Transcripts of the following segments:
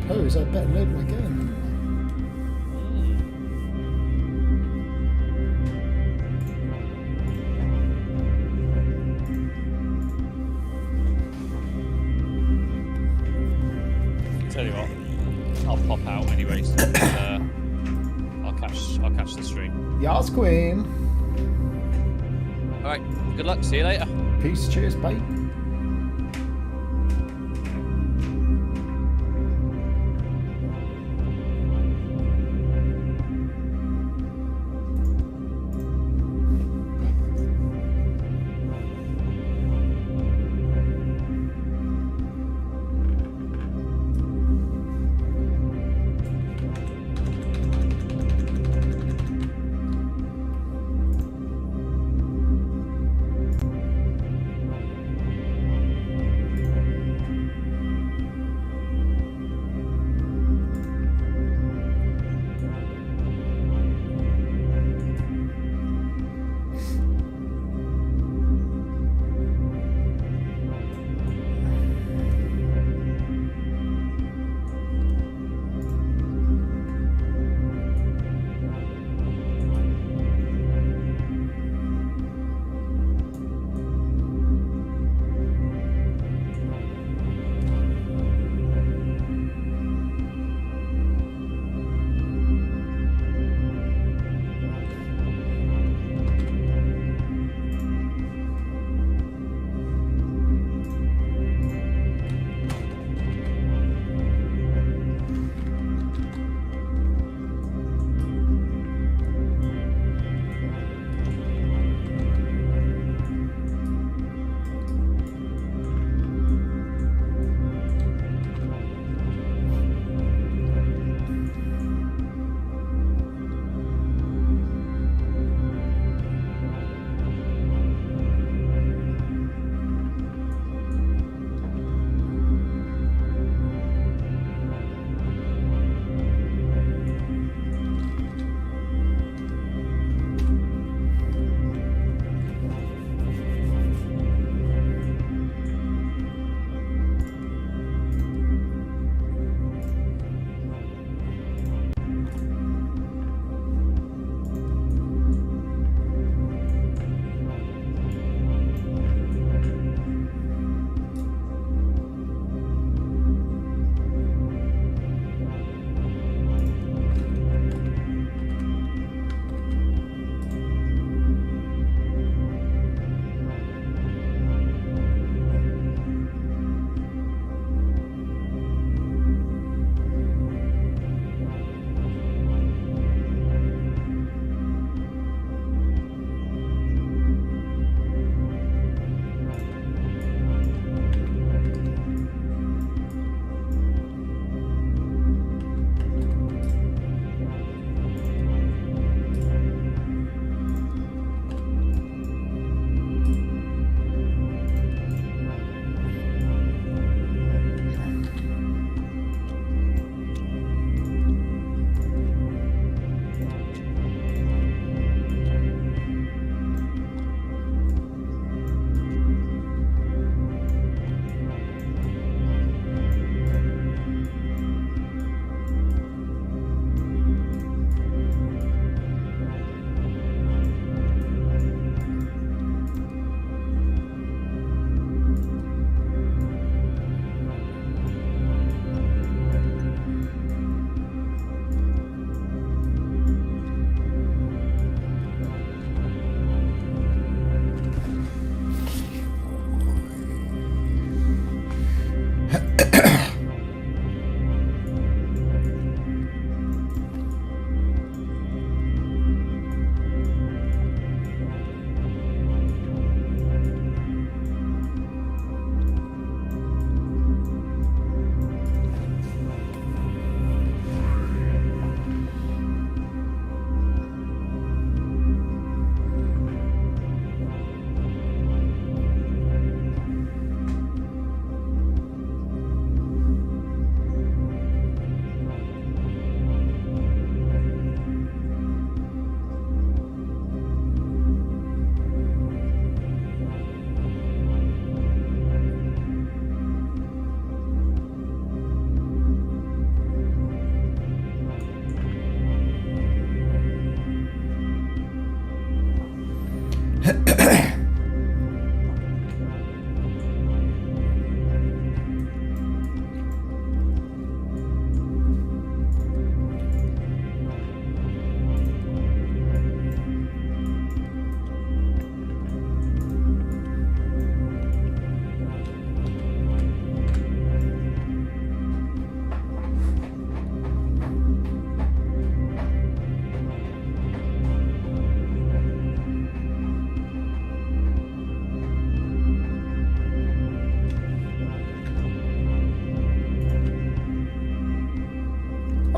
suppose I'd better load my gun. Tell you what, I'll pop out anyway. So, I'll catch the stream. Yas, Queen. All right. Good luck. See you later. Peace. Cheers. Bye.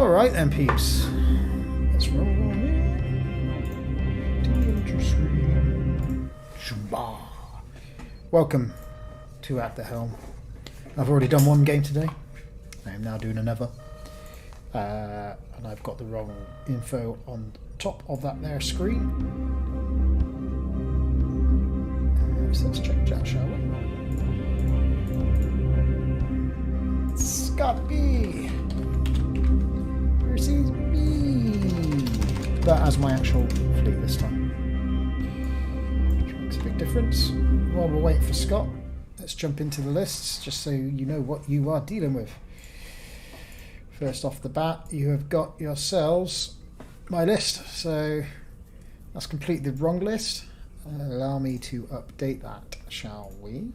Alright then, peeps. Let's roll on in. Welcome to At the Helm. I've already done one game today. I am now doing another. And I've got the wrong info on top of that there screen. So let's check that, shall we? It's gotta be versus me, but as my actual fleet this time, which makes a big difference. While we're waiting for Scott, let's jump into the lists just so you know what you are dealing with. First off the bat, you have got yourselves my list, so that's completely the wrong list. Allow me to update that, shall we?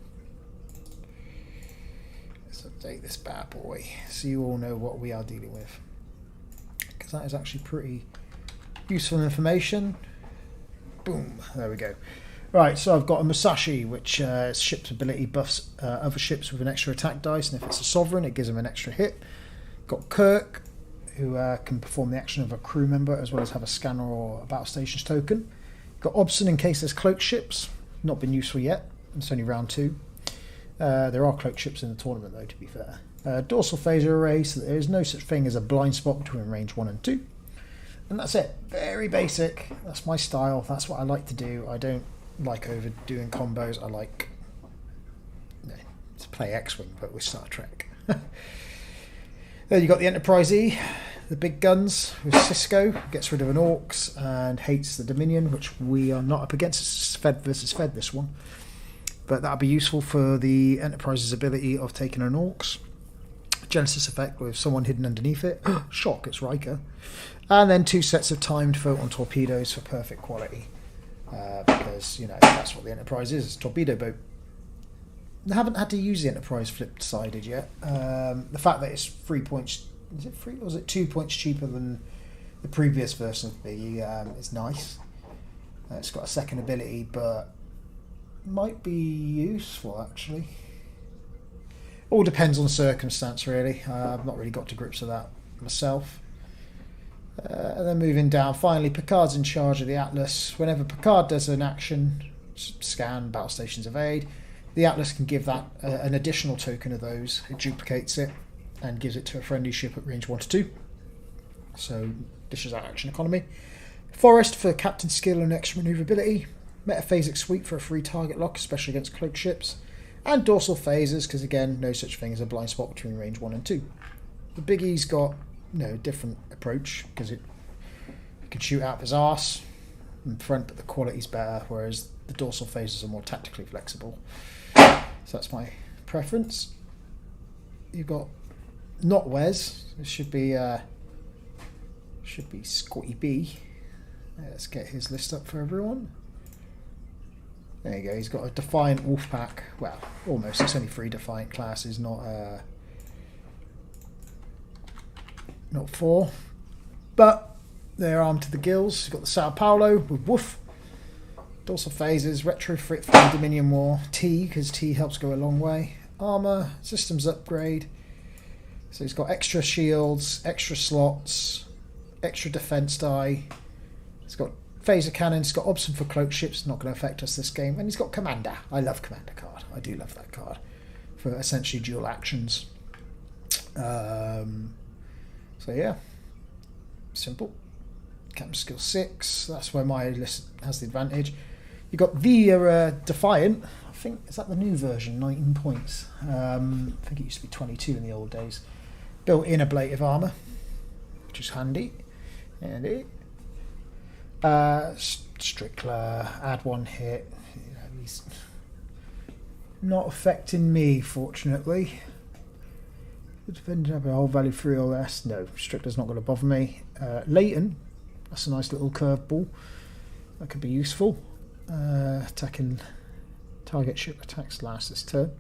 Let's update this bad boy so you all know what we are dealing with, because that is actually pretty useful information. Boom, there we go. Right, so I've got a Musashi, which ship's ability buffs other ships with an extra attack dice, and if it's a sovereign it gives them an extra hit. Got Kirk, who can perform the action of a crew member as well as have a scanner or a battle stations token. Got Obson in case there's cloaked ships. Not been useful yet. It's only round 2. There are cloaked ships in the tournament though, to be fair. Dorsal phaser array, so there is no such thing as a blind spot between range 1 and 2. And that's it. Very basic. That's my style. That's what I like to do. I don't like overdoing combos. I like to play X-Wing, but with Star Trek. Then you got the Enterprise E, the big guns with Cisco, gets rid of an Orcs and hates the Dominion, which we are not up against. It's Fed versus Fed, this one. But that'll be useful for the Enterprise's ability of taking an Orcs. Genesis effect with someone hidden underneath it. Shock, it's Riker. And then 2 sets of timed photon torpedoes for perfect quality. Because, you know, that's what the Enterprise is, it's a torpedo boat. I haven't had to use the Enterprise flip-sided yet. The fact that it's 3 points... Is it 3 or was it 2 points cheaper than the previous version of the is nice. It's got a second ability, but might be useful, actually. All depends on circumstance, really. I've not really got to grips with that myself. And then moving down, finally, Picard's in charge of the Atlas. Whenever Picard does an action, scan, battle stations evade, the Atlas can give that an additional token of those. It duplicates it and gives it to a friendly ship at range 1 to 2. So dishes out action economy. Forest for captain skill and extra manoeuvrability. Metaphasic sweep for a free target lock, especially against cloaked ships. And dorsal phasers, because again, no such thing as a blind spot between range 1 and 2. The Big E's got a different approach, because it can shoot out of his arse in front, but the quality's better, whereas the dorsal phasers are more tactically flexible. So that's my preference. You've got not Wes. This should be Scotty B. Let's get his list up for everyone. There you go. He's got a Defiant Wolfpack. Well, almost. It's only 3 Defiant classes, not 4. But they're armed to the gills. You've got the Sao Paulo with Woof. Dorsal phasers, retrofit for the Dominion War. T, because T helps go a long way. Armour, systems upgrade. So he's got extra shields, extra slots, extra defense die. He's got phaser cannons, he's got Obson for cloaked ships, not going to affect us this game. And he's got Commander. I love Commander card. I do love that card for essentially dual actions. So yeah, simple. Captain skill 6. That's where my list has the advantage. You've got the Defiant. I think, is that the new version? 19 points. I think it used to be 22 in the old days. Built in ablative armour, which is handy. Handy. Strickler, add 1 hit. He's not affecting me, fortunately. Depending on whole value 3 or less. No, Strickler's not going to bother me. Leighton, that's a nice little curveball. That could be useful. Attacking target ship attacks last this turn.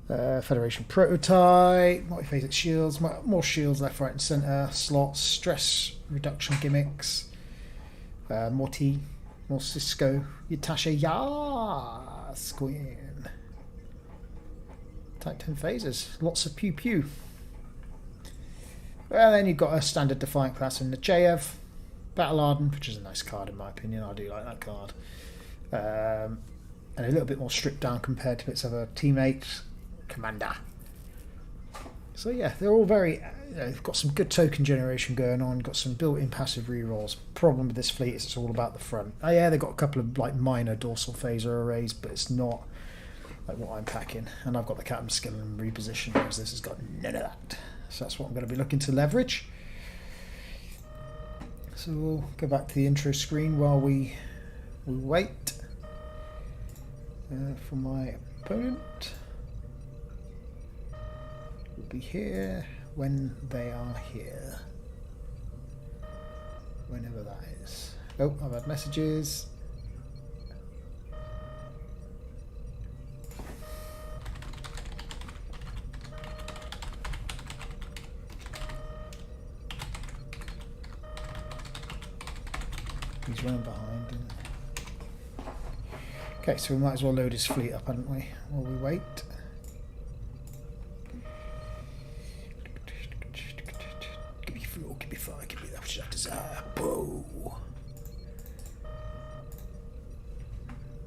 Federation prototype, multiphasic shields, more shields left, right and centre, slots, stress reduction gimmicks, more T, more Cisco, Yatasha, Squin. Type 10 phasers, lots of pew pew. Well, then you've got a standard Defiant class in the Cheyev, Battle Hardened, which is a nice card in my opinion. I do like that card. And a little bit more stripped down compared to its other teammates, Commander. So yeah, they're all very, they've got some good token generation going on, got some built-in passive rerolls. Problem with this fleet is it's all about the front. Oh yeah, they've got a couple of like minor dorsal phaser arrays, but it's not like what I'm packing. And I've got the Captain Skill and reposition, whereas this has got none of that. So that's what I'm going to be looking to leverage. So we'll go back to the intro screen while we wait for my opponent. Will be here when they are here. Whenever that is. Oh, I've had messages. He's running behind. Okay, so we might as well load his fleet up, hadn't we? While we wait. Give me fuel, give me fire, give me that which I desire. Bow.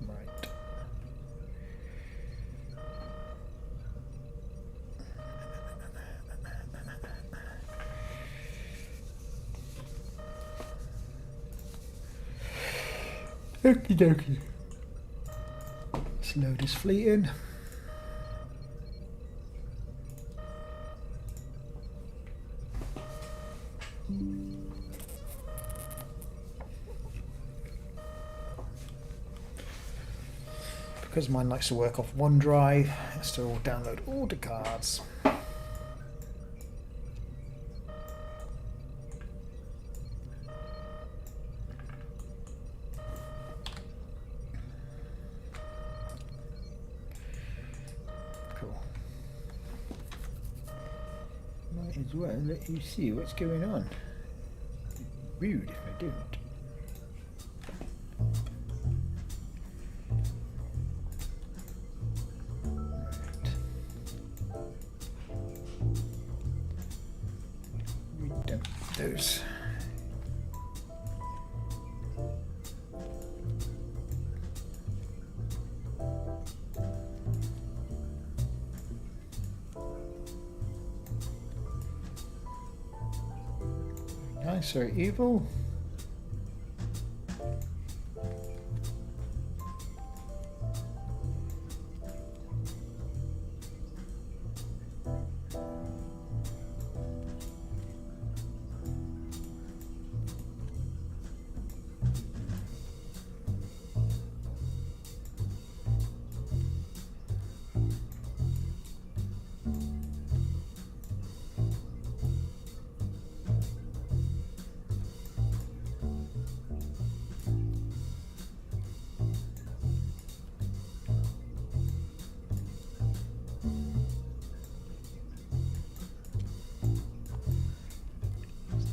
Right. Okie dokie. Let's load his fleet in. Because mine likes to work off OneDrive, it has to download all the cards. Cool. Might as well let you see what's going on. Rude if I don't. Those. Nice, very evil.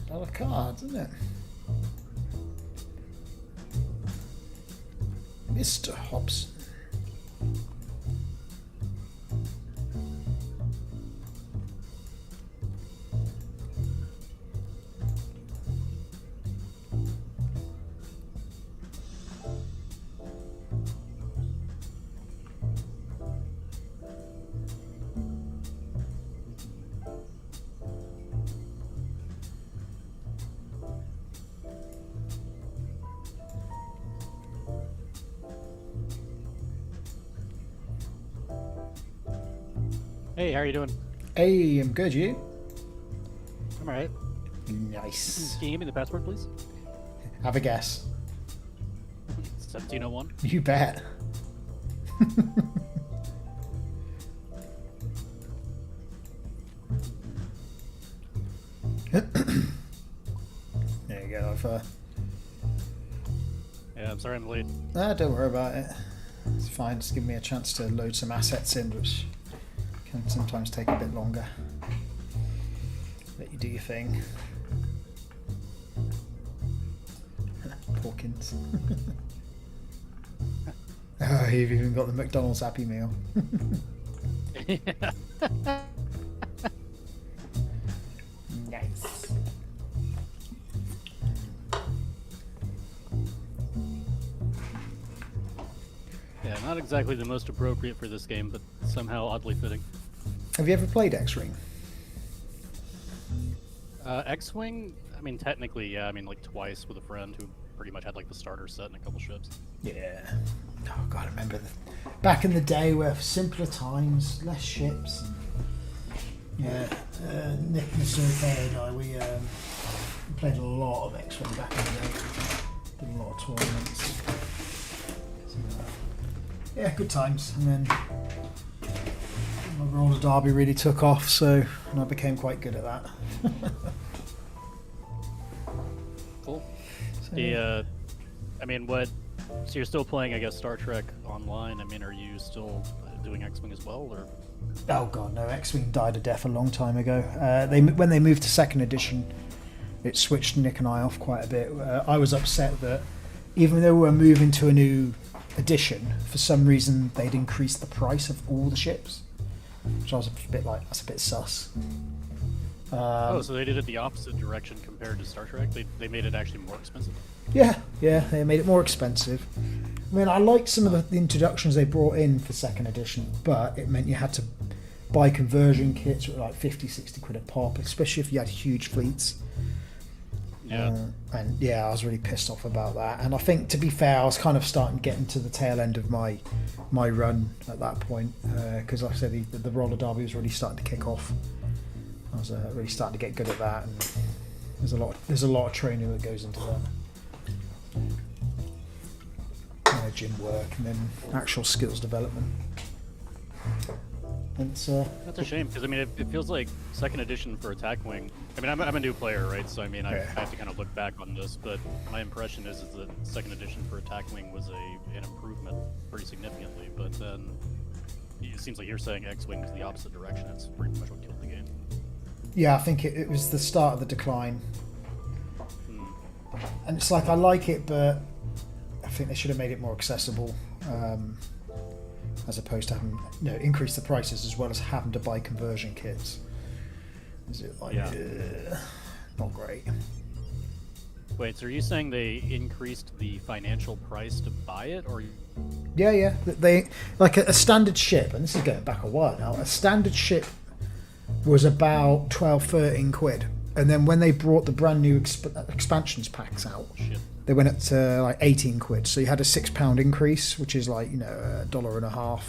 A lot of cards, isn't it? Mr. Hobson. Hey, how are you doing? Hey, I'm good, you? I'm alright. Nice. Can you give me the password, please? Have a guess. 1701. You bet. There you go. Yeah, I'm sorry I'm late. Don't worry about it. It's fine. Just give me a chance to load some assets in, which can sometimes take a bit longer. Let you do your thing. Porkins. Oh, you've even got the McDonald's Happy Meal. Nice. Yeah, not exactly the most appropriate for this game, but somehow oddly fitting. Have you ever played X-Wing? X-Wing, I mean, technically, yeah. I mean, like twice with a friend who pretty much had like the starter set and a couple ships. Yeah. Oh god, I remember back in the day where simpler times, less ships. Yeah, Nick and Sergey and I, we played a lot of X-Wing back in the day. Did a lot of tournaments. So, yeah, good times. And then my roller derby really took off, so and I became quite good at that. Cool. So, The, I mean, what? So you're still playing, I guess, Star Trek Online. I mean, are you still doing X-Wing as well, or? oh god, no! X-Wing died a death a long time ago. When they moved to second edition, it switched Nick and I off quite a bit. I was upset that even though we were moving to a new edition, for some reason they'd increased the price of all the ships, which I was a bit like, that's a bit sus. Oh, so they did it the opposite direction compared to Star Trek. They made it actually more expensive. Yeah, they made it more expensive. I mean, I liked some of the introductions they brought in for second edition, but it meant you had to buy conversion kits with like 50, 60 quid a pop, especially if you had huge fleets. Yeah. And yeah, I was really pissed off about that. And I think, to be fair, I was kind of starting to get into the tail end of my run at that point, because like I said, the roller derby was really starting to kick off. I was really starting to get good at that, and there's a lot of training that goes into that. Gym work and then actual skills development. And That's a shame, because I mean, it feels like second edition for Attack Wing. I mean, I'm a new player, right? So I mean, I have to kind of look back on this, but my impression is that second edition for Attack Wing was an improvement pretty significantly. But then it seems like you're saying X-Wing is the opposite direction. It's pretty much what killed the game. yeah, I think it was the start of the decline. And it's like, I like it, but I think they should have made it more accessible, as opposed to having, increase the prices as well as having to buy conversion kits. Is it like, not great. Wait, so are you saying they increased the financial price to buy it, or? Yeah. They like a standard ship, and this is going back a while now. A standard ship was about 12, 13 quid, and then when they brought the brand new expansions packs out, they went up to like 18 quid. So you had a £6 increase, which is like $1.50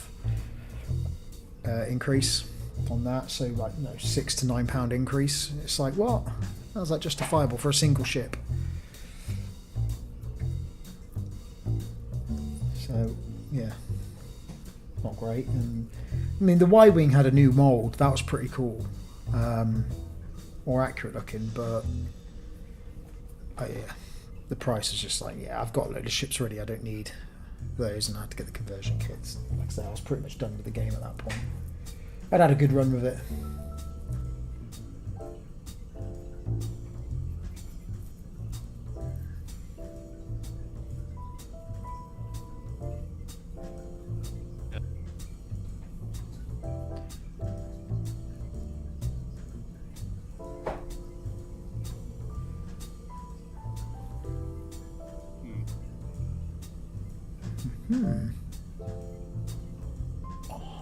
increase on that. So like £6 to £9 increase. It's like, what? How's that justifiable for a single ship? So yeah, not great. And I mean, the Y-wing had a new mold. That was pretty cool, more accurate looking. But the price is just like, I've got a load of ships already. I don't need those, and I had to get the conversion kits. Like I said, I was pretty much done with the game at that point. I'd had a good run with it.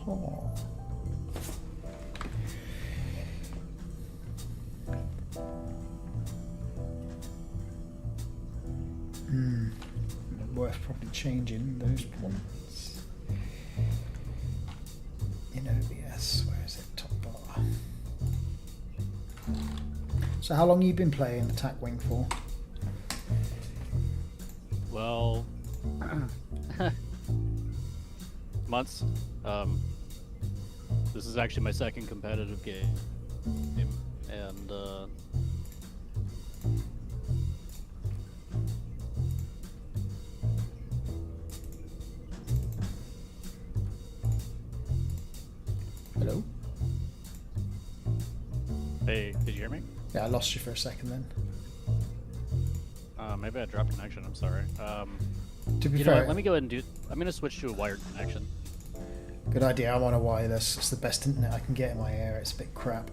Oh. Worth probably changing those points. In OBS, where is it? Top bar. So how long have you been playing Attack Wing for? Well, months. This is actually my second competitive game, and Hello? hey, did you hear me? Yeah, I lost you for a second then. Maybe I dropped connection. I'm sorry. To be You know fair, what, let me go ahead and I'm going to switch to a wired connection. good idea. I'm on a wireless. It's the best internet I can get in my area. It's a bit crap.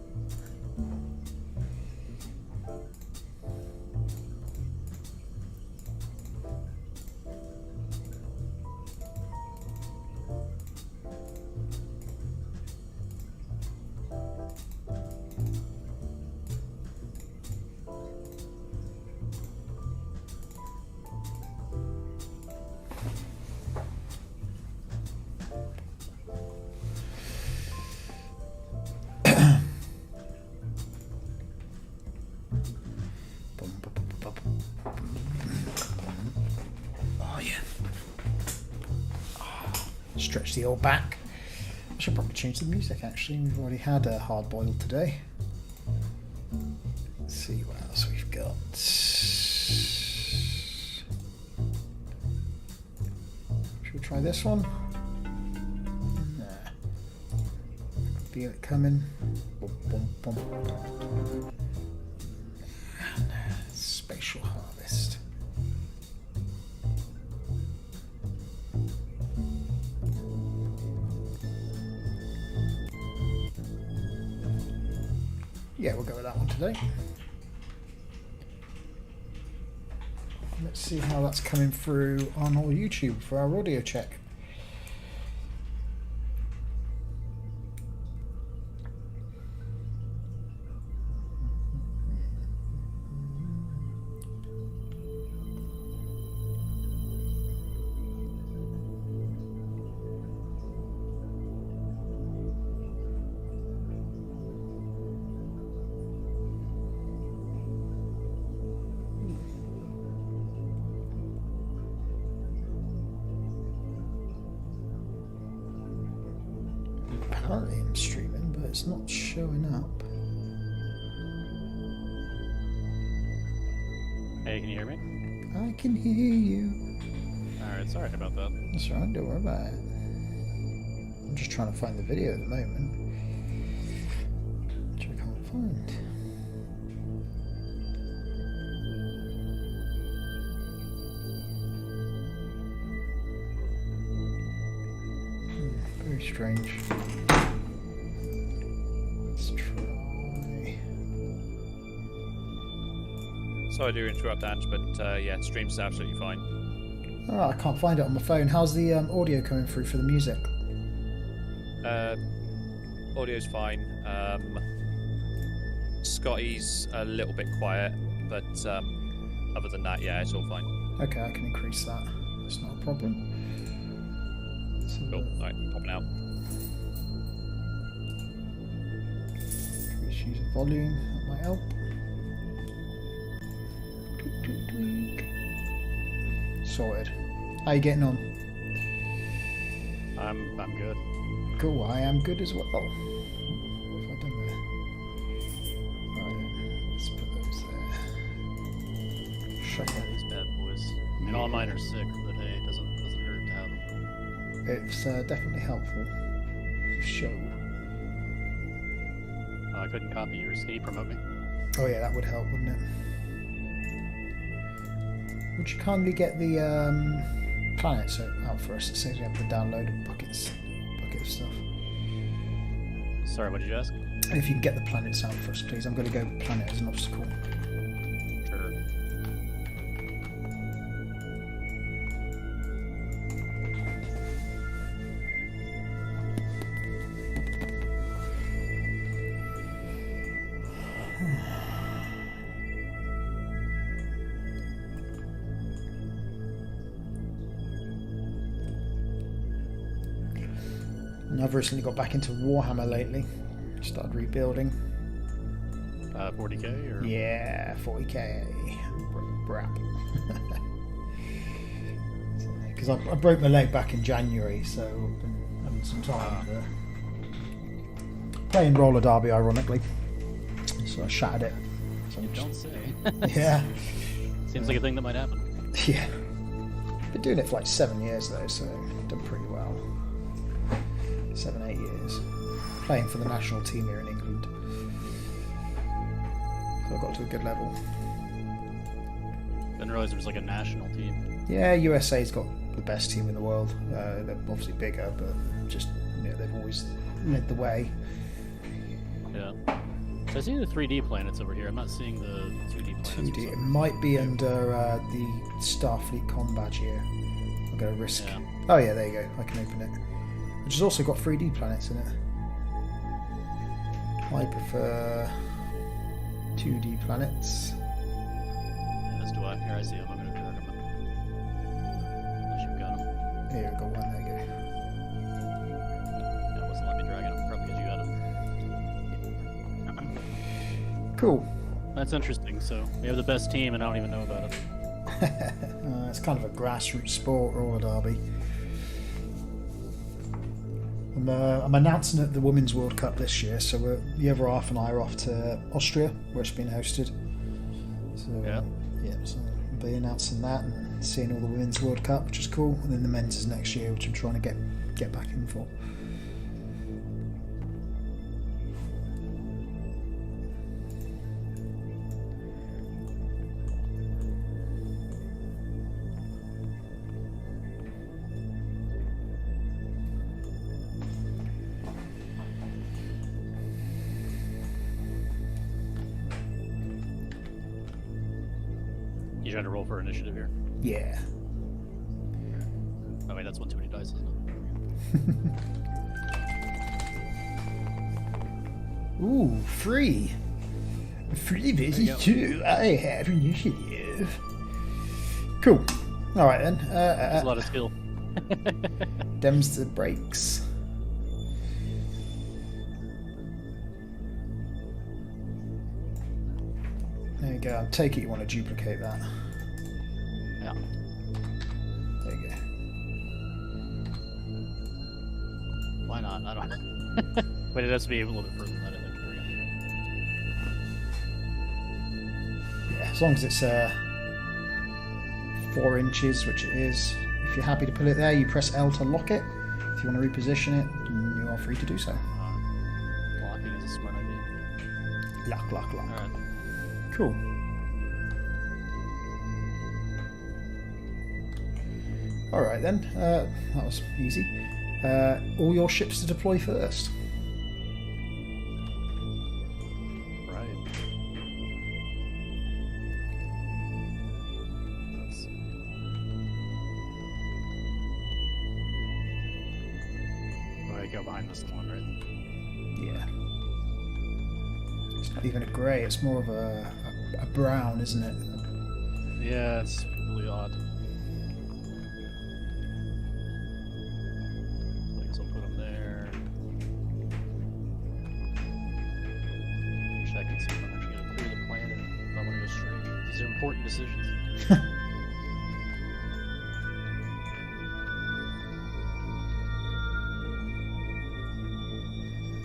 stretch the old back. I should probably change the music actually. We've already had a hard boiled today. Let's see what else we've got. Should we try this one? Nah. Feel it coming. Boom, boom, boom. Spacial harvest. Yeah, we'll go with that one today. Let's see how that's coming through on our YouTube for our audio check. Apparently I'm streaming, but it's not showing up. Hey, can you hear me? I can hear you. Alright, sorry about that. That's right, don't worry about it. I'm just trying to find the video at the moment, which I can't find. Very strange. Let's try. Sorry to interrupt, Ange, but yeah, stream's absolutely fine. Oh, I can't find it on my phone. How's the audio coming through for the music? Audio's fine. Scotty's a little bit quiet, but other than that, yeah, it's all fine. Okay, I can increase that. It's not a problem. Cool. Alright, popping out. Increase user volume. That might help. Tweak, tweak, tweak. Sorted. How you getting on? I'm good. Cool, I am good as well. What have I done there? Right, let's put those there. Shut Yeah, up. these bad boys. I mean, all mine are sick, but hey, it doesn't hurt to have them. It's definitely helpful. For sure. I couldn't copy yours. Can you promote me? Oh yeah, that would help, wouldn't it? Would you kindly get the planets out for us? It says we have to download a bucket of stuff. Sorry, what did you ask? And if you can get the planets out for us, please. I'm going to go planet as an obstacle. Sure. And I've recently got back into Warhammer lately. Started rebuilding. 40k or? Yeah, 40k. Brap. Because I broke my leg back in January, so I've been having some time playing roller derby, ironically. So I shattered it. So You don't say. yeah. Seems like a thing that might happen. Yeah. Been doing it for like 7 years though, so done pretty well. 7, 8 years. Playing for the national team here in England. So I got to a good level. Didn't realize there was like a national team. Yeah, USA's got the best team in the world. They're obviously bigger, but just they've always led the way. Yeah. So I see the 3D planets over here. I'm not seeing the 2D planets. 2D. It might be under the Starfleet Com badge here. I'm going to risk. Yeah. Oh yeah, there you go. I can open it. Which has also got 3D planets in it. I prefer 2D planets. As do I. Here, I see them. I'm going to drag them. Unless you've got them. Here, I got one. There It wasn't letting me drag them. Probably because you had them. you go. Cool. That's interesting. So we have the best team, and I don't even know about it. It's kind of a grassroots sport, roller derby. I'm announcing at the Women's World Cup this year, so the other half and I are off to Austria, where it's been hosted. So so I'll be announcing that and seeing all the Women's World Cup, which is cool. And then the men's is next year, which I'm trying to get back in for. You trying to roll for initiative here? Yeah. Oh wait, that's one too many dice, isn't it? Ooh, free. Free versus 2. I have initiative. Cool. All right then. That's a lot of skill. Dems the brakes. There you go. I take it you want to duplicate that. Yeah. There you go. Why not? I don't know. But it has to be a little bit further than that, I think. Yeah, as long as it's 4 inches, which it is. If you're happy to put it there, you press L to lock it. If you want to reposition it, you are free to do so. Locking is a smart idea. Lock. Alright. Cool. Alright then, that was easy. All your ships to deploy first. Right. Let's see. Oh, I go behind this one, right? Yeah. It's not even a grey, it's more of a brown, isn't it? Yeah, it's really odd. So I guess I'll put them there. Check and see if I'm actually going to clear the planet. If I want to go straight. These are important decisions.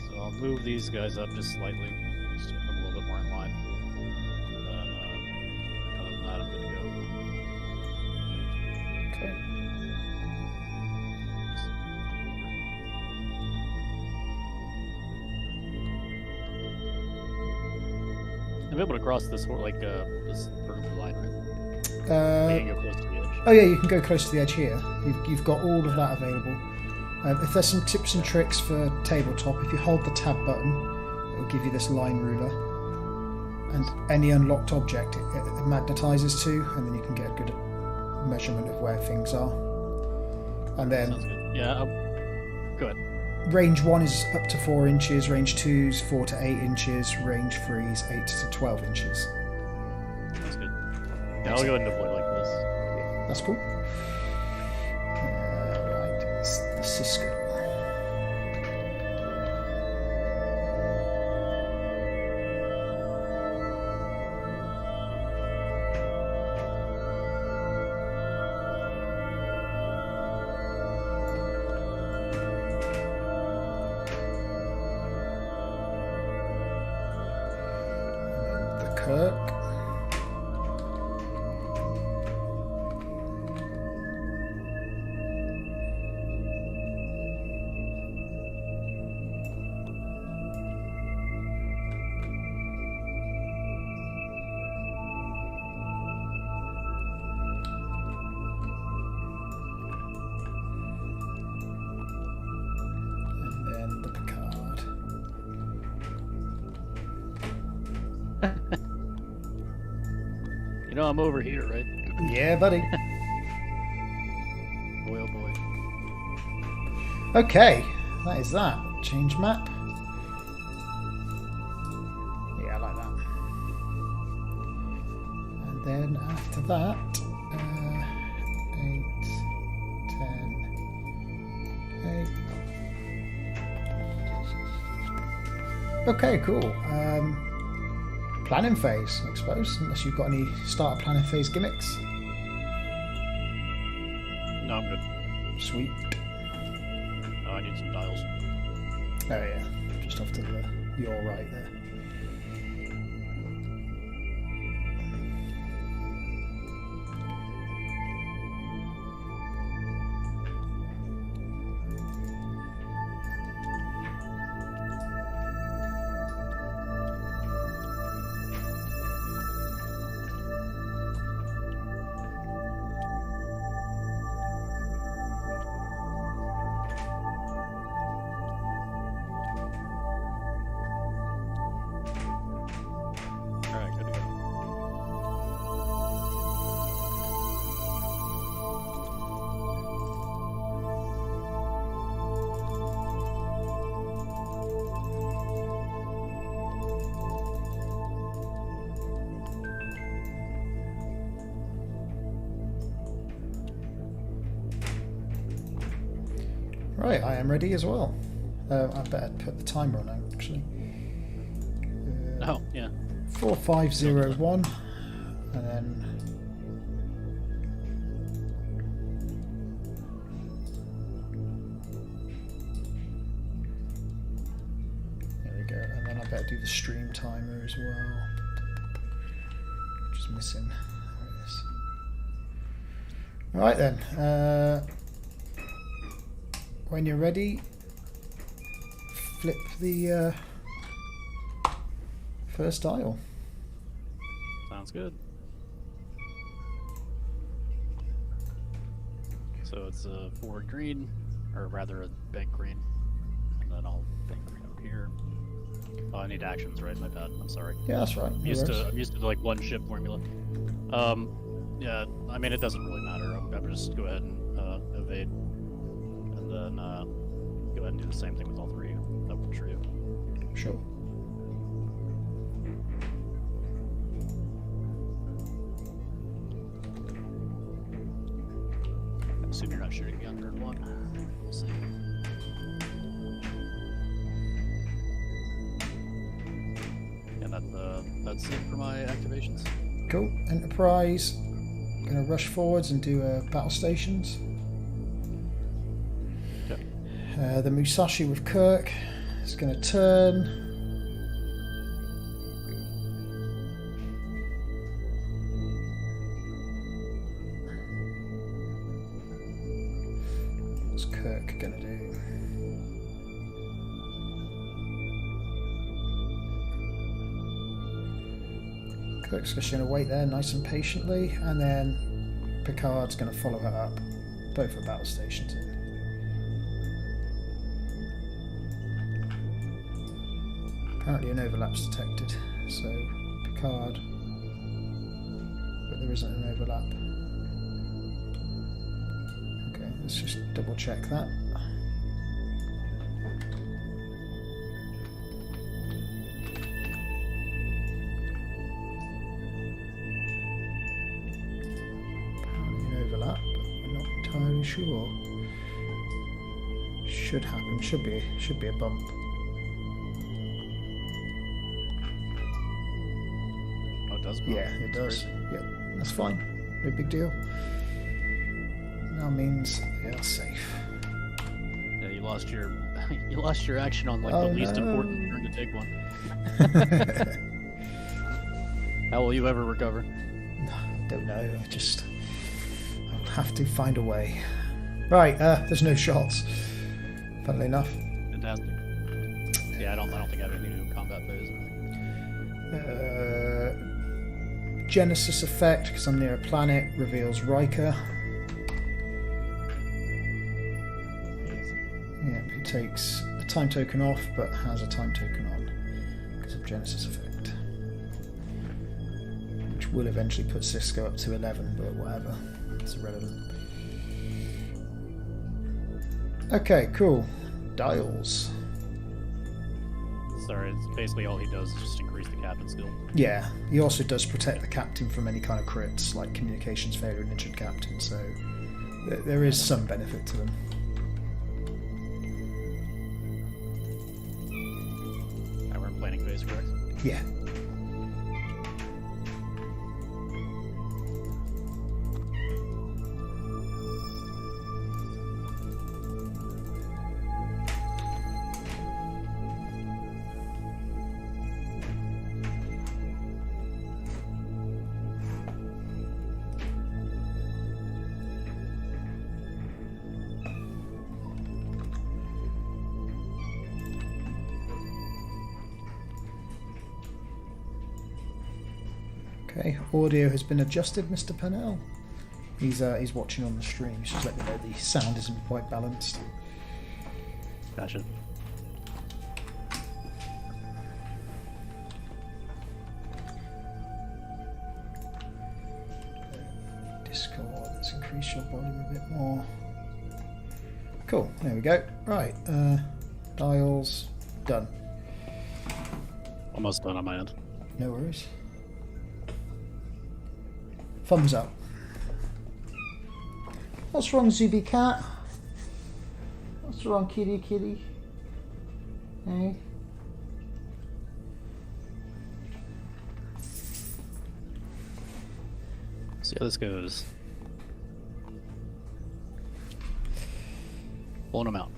So I'll move these guys up just slightly, just to put them a little bit more in line. And then, other than that, I'm good to go. Okay. I'm able to cross this this vertical line, right? I can go close to the edge. Oh yeah, you can go close to the edge here. You've got all of that available. If there's some tips and tricks for tabletop, if you hold the tab button, it will give you this line ruler. And any unlocked object it magnetizes to, and then you can get a good measurement of where things are. And then Sounds good. Yeah, go ahead. range 1 is up to 4 inches, range 2 is 4 to 8 inches, range 3 is 8 to 12 inches. Sounds good. Yeah, I'll go ahead and deploy like this. Yeah, that's cool. Right, it's the Cisco. Kirk. And then the Picard. You know I'm over here, right? Yeah, buddy. Boy, oh boy. Okay, that is that. Change map. Yeah, I like that. And then after that, 8, 10, 8. Okay, cool. Planning phase, I suppose, unless you've got any starter planning phase gimmicks. No, I'm good. Sweet. No, I need some dials. Oh yeah, just off to your right there. Alright, good to go. Right, I am ready as well. I better put the timer on actually. Oh, yeah. 4501, and then there we go. And then I better do the stream timer as well. Just missing. There it is. All right then. When you're ready, flip the first dial. Sounds good. So it's a forward green, or rather a bank green, and then I'll bank green over here. Oh, I need actions, right? My bad. I'm sorry. Yeah, that's right. I'm used to like one ship formula. Yeah. I mean, it doesn't really matter. I'll just go ahead and evade, and then go ahead and do the same thing with all three. That works for you. Sure. Assume you're not shooting me on turn one. We'll see. And that's it for my activations. Cool. Enterprise. Gonna rush forwards and do battle stations. Okay. The Musashi with Kirk is gonna turn. What's Kirk gonna do? Kirk's just going to wait there nice and patiently, and then Picard's going to follow her up. Both are battle stations in. Apparently an overlap's detected, so Picard, but there isn't an overlap. Okay, let's just double check that. Sure. Should happen. Should be a bump. Oh, it does. Yeah, it does. Yep, that's fine. No big deal. That means they're safe. Yeah, you lost your action on like the least important turn to take one. How will you ever recover? Don't know. I'll have to find a way. Right, there's no shots. Funnily enough. Fantastic. Yeah, I don't think I have any new combat phase. Genesis effect, because I'm near a planet, reveals Riker. Yeah, he takes a time token off, but has a time token on because of Genesis effect, which will eventually put Cisco up to 11, but whatever. It's irrelevant. Okay, cool. Dials. Sorry, it's basically all he does is just increase the captain skill. Yeah, he also does protect the captain from any kind of crits, like communications failure and injured captain, so there is some benefit to them. We're in planning phase, correct? Yeah. Okay, audio has been adjusted, Mr. Pennell. He's watching on the stream. He's just let me know the sound isn't quite balanced. Gotcha. Discord, let's increase your volume a bit more. Cool, there we go. Right, dials, done. Almost done on my end. No worries. Thumbs up. What's wrong, Zuby Cat? What's wrong, kitty? Hey? See how this goes. Blowing them out.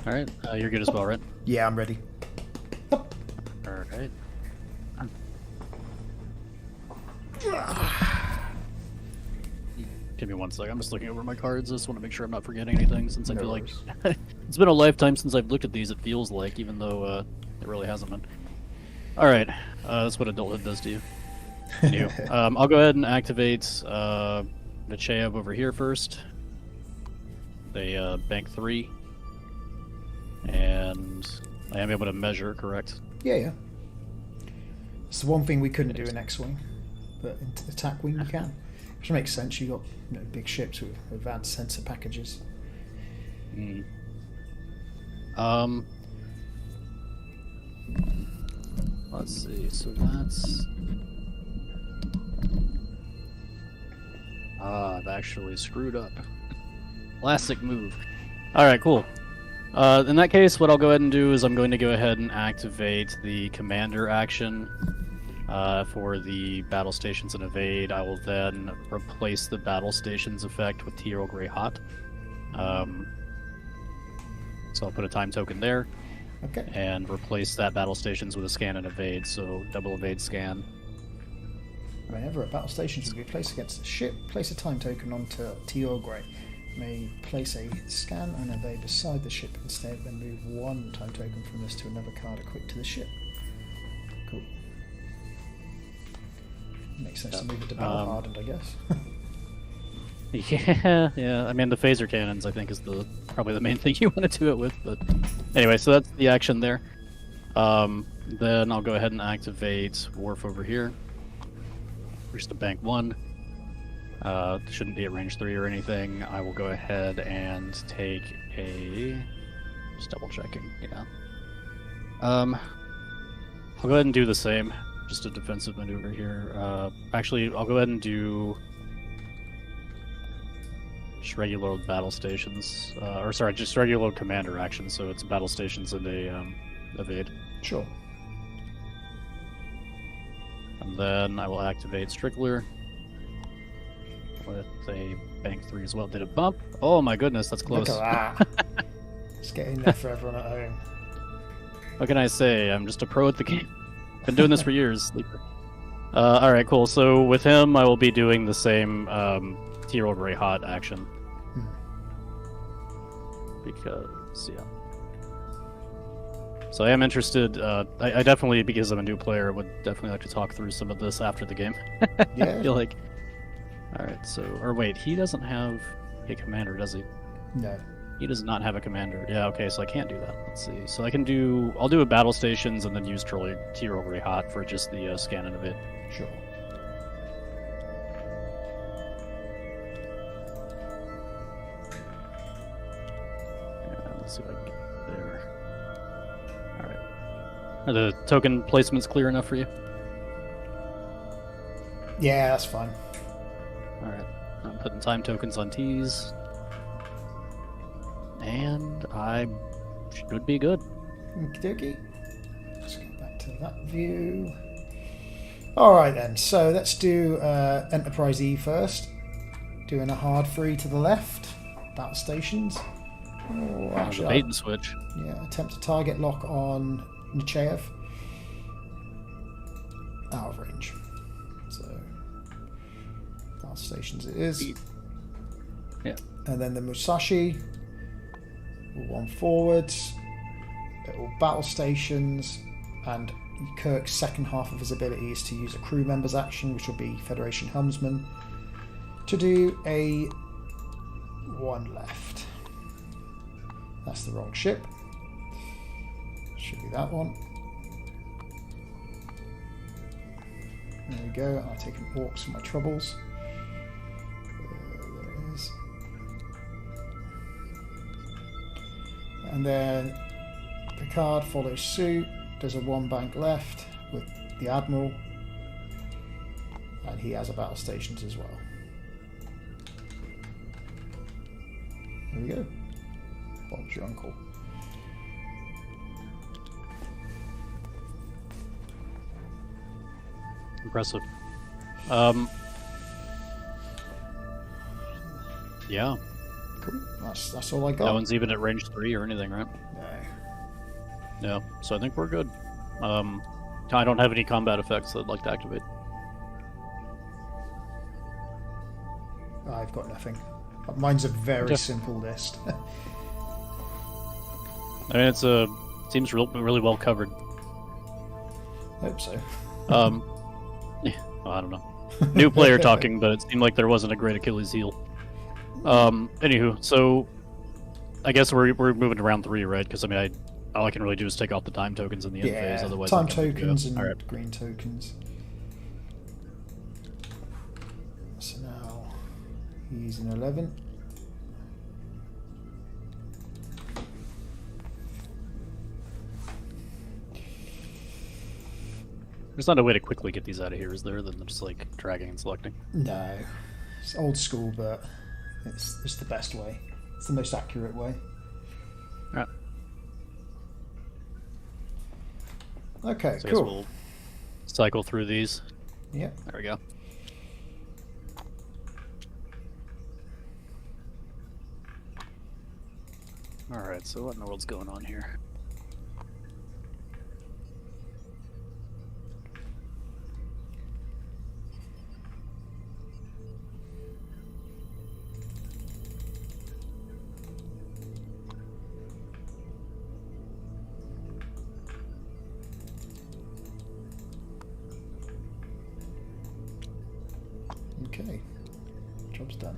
Alright, you're good as well, right? Yeah, I'm ready. Alright. Give me 1 sec. I'm just looking over my cards. I just want to make sure I'm not forgetting anything, since I feel like it's been a lifetime since I've looked at these, it feels like, even though it really hasn't been. Alright, that's what adulthood does to you. Anywho, I'll go ahead and activate Nechayev over here first. They bank 3. And I am able to measure, correct? Yeah. It's the one thing we couldn't do in X-Wing, but in Attack Wing you can. Which makes sense, you got big ships with advanced sensor packages. Let's see, so that's... I've actually screwed up. Classic move. Alright, cool. In that case, what I'll go ahead and do is I'm going to go ahead and activate the commander action for the battle stations and evade. I will then replace the battle stations effect with T. Earl Grey Hot. So I'll put a time token there. Okay. And replace that battle stations with a scan and evade, so double evade scan. Whenever a battle station should be placed against a ship, place a time token onto T. Earl Grey. May place a scan and evade beside the ship instead, then move 1 time token from this to another card equipped to the ship. Cool. Makes sense to move it to battle hardened, I guess. Yeah. I mean, the phaser cannons, I think, is probably the main thing you want to do it with. But anyway, so that's the action there. Then I'll go ahead and activate Wharf over here. Just to bank 1. Shouldn't be at range 3 or anything. I will go ahead and take a... Just double checking, yeah. I'll go ahead and do the same. Just a defensive maneuver here. Actually, I'll go ahead and do... just regular battle stations. Just regular commander action, so it's battle stations and a evade. Sure. And then I will activate Strickler with a bank 3 as well. Did it bump? Oh my goodness, that's close. Look at that. Just getting there for everyone at home. What can I say? I'm just a pro at the game. Been doing this for years. Sleeper. Alright, cool. So with him, I will be doing the same T. Earl Grey Hot action. Because, yeah. So I am interested. I definitely, because I'm a new player, would definitely like to talk through some of this after the game. Yeah. I feel like... Alright, so... Or wait, he doesn't have a commander, does he? No. He does not have a commander. Yeah, okay, so I can't do that. Let's see. So I can do... I'll do a battle stations and then use T. Earl Grey Hot for just the scan and evade. Sure. Yeah, let's see if I can get there. Alright. Are the token placements clear enough for you? Yeah, that's fine. Alright. I'm putting time tokens on T's. And I should be good. Okie dokie. Let's go back to that view. Alright then, so let's do Enterprise E first. Doing a hard 3 to the left. Battle stations. Oh, The bait and switch. Yeah, attempt to target lock on Nechayev. Out of range. So, battle stations it is. Yeah. And then the Musashi. One forwards. Little battle stations. and Kirk's second half of his ability is to use a crew member's action, which will be Federation Helmsman, to do a 1 left. That's the wrong ship. Should be that one. There we go. I've taken orcs for my troubles. There it is. And then Picard follows suit, does a 1 bank left with the Admiral, and he has a battle stations as well. There we go. Bob's your uncle. Impressive. Yeah. Cool. That's all I got. That one's even at range 3 or anything, right? No. Yeah. So I think we're good. I don't have any combat effects that I'd like to activate. I've got nothing. Mine's a very simple list. I mean, seems really well covered. Hope so. Yeah, well, I don't know. New player talking, but it seemed like there wasn't a great Achilles heel. Anywho, so I guess we're moving to round 3, right? Because I mean, all I can really do is take off the time tokens in the end phase. Otherwise, time tokens and right. green tokens. So now he's an 11. There's not a way to quickly get these out of here, is there? Than just like dragging and selecting. No, it's old school, but it's the best way. It's the most accurate way. Right. Okay, so cool. I guess we'll cycle through these. Yep. There we go. Alright, so what in the world's going on here? Okay, job's done.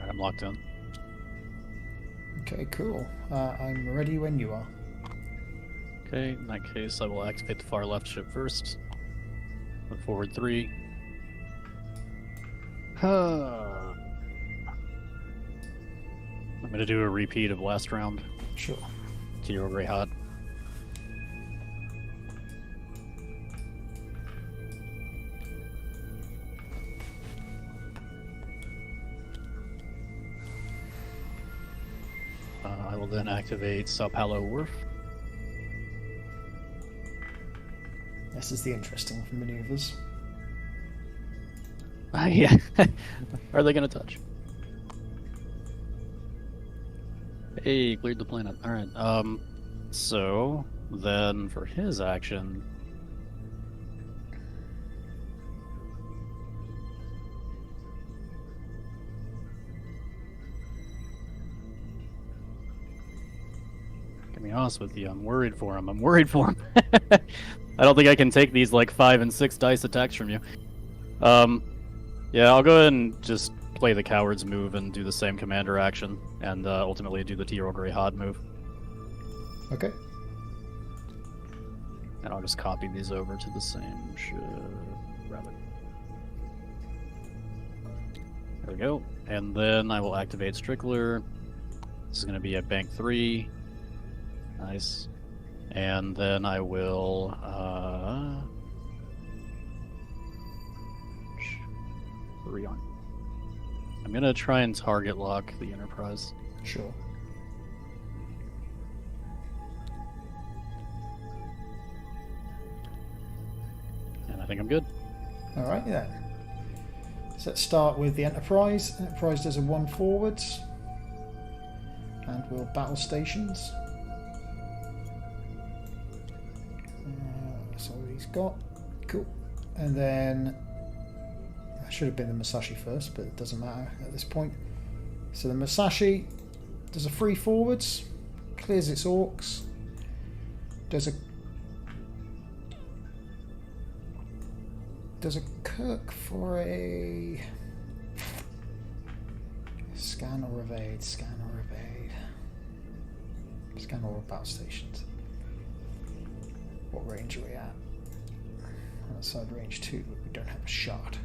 I'm locked in. Okay, cool. I'm ready when you are. Okay, in that case, I will activate the far left ship first. With forward 3. I'm gonna do a repeat of last round. Sure. To your gray hot. I will then activate Sao Paulo Wharf. This is the interesting maneuvers. Yeah. Are they gonna touch? Hey, cleared the planet. Alright, so then for his action, to be honest with you, I'm worried for him. I don't think I can take these like 5 and 6 dice attacks from you. Yeah, I'll go ahead and just play the coward's move and do the same commander action, and ultimately do the T-Roll Grey Hod move. Okay. And I'll just copy these over to the same rabbit. There we go. And then I will activate Strickler. This is going to be a bank 3. Nice. And then I will 3 on. I'm going to try and target lock the Enterprise. Sure. And I think I'm good. All right, then. So let's start with the Enterprise. Enterprise does a 1 forwards. And we'll battle stations. That's all he's got. Cool. And then that should have been the Musashi first, but it doesn't matter at this point. So the Musashi does a 3 forwards, clears its orcs, does a Kirk for a scan or evade, scan or evade, scan all battle stations. What range are we at? Outside range 2, but we don't have a shot.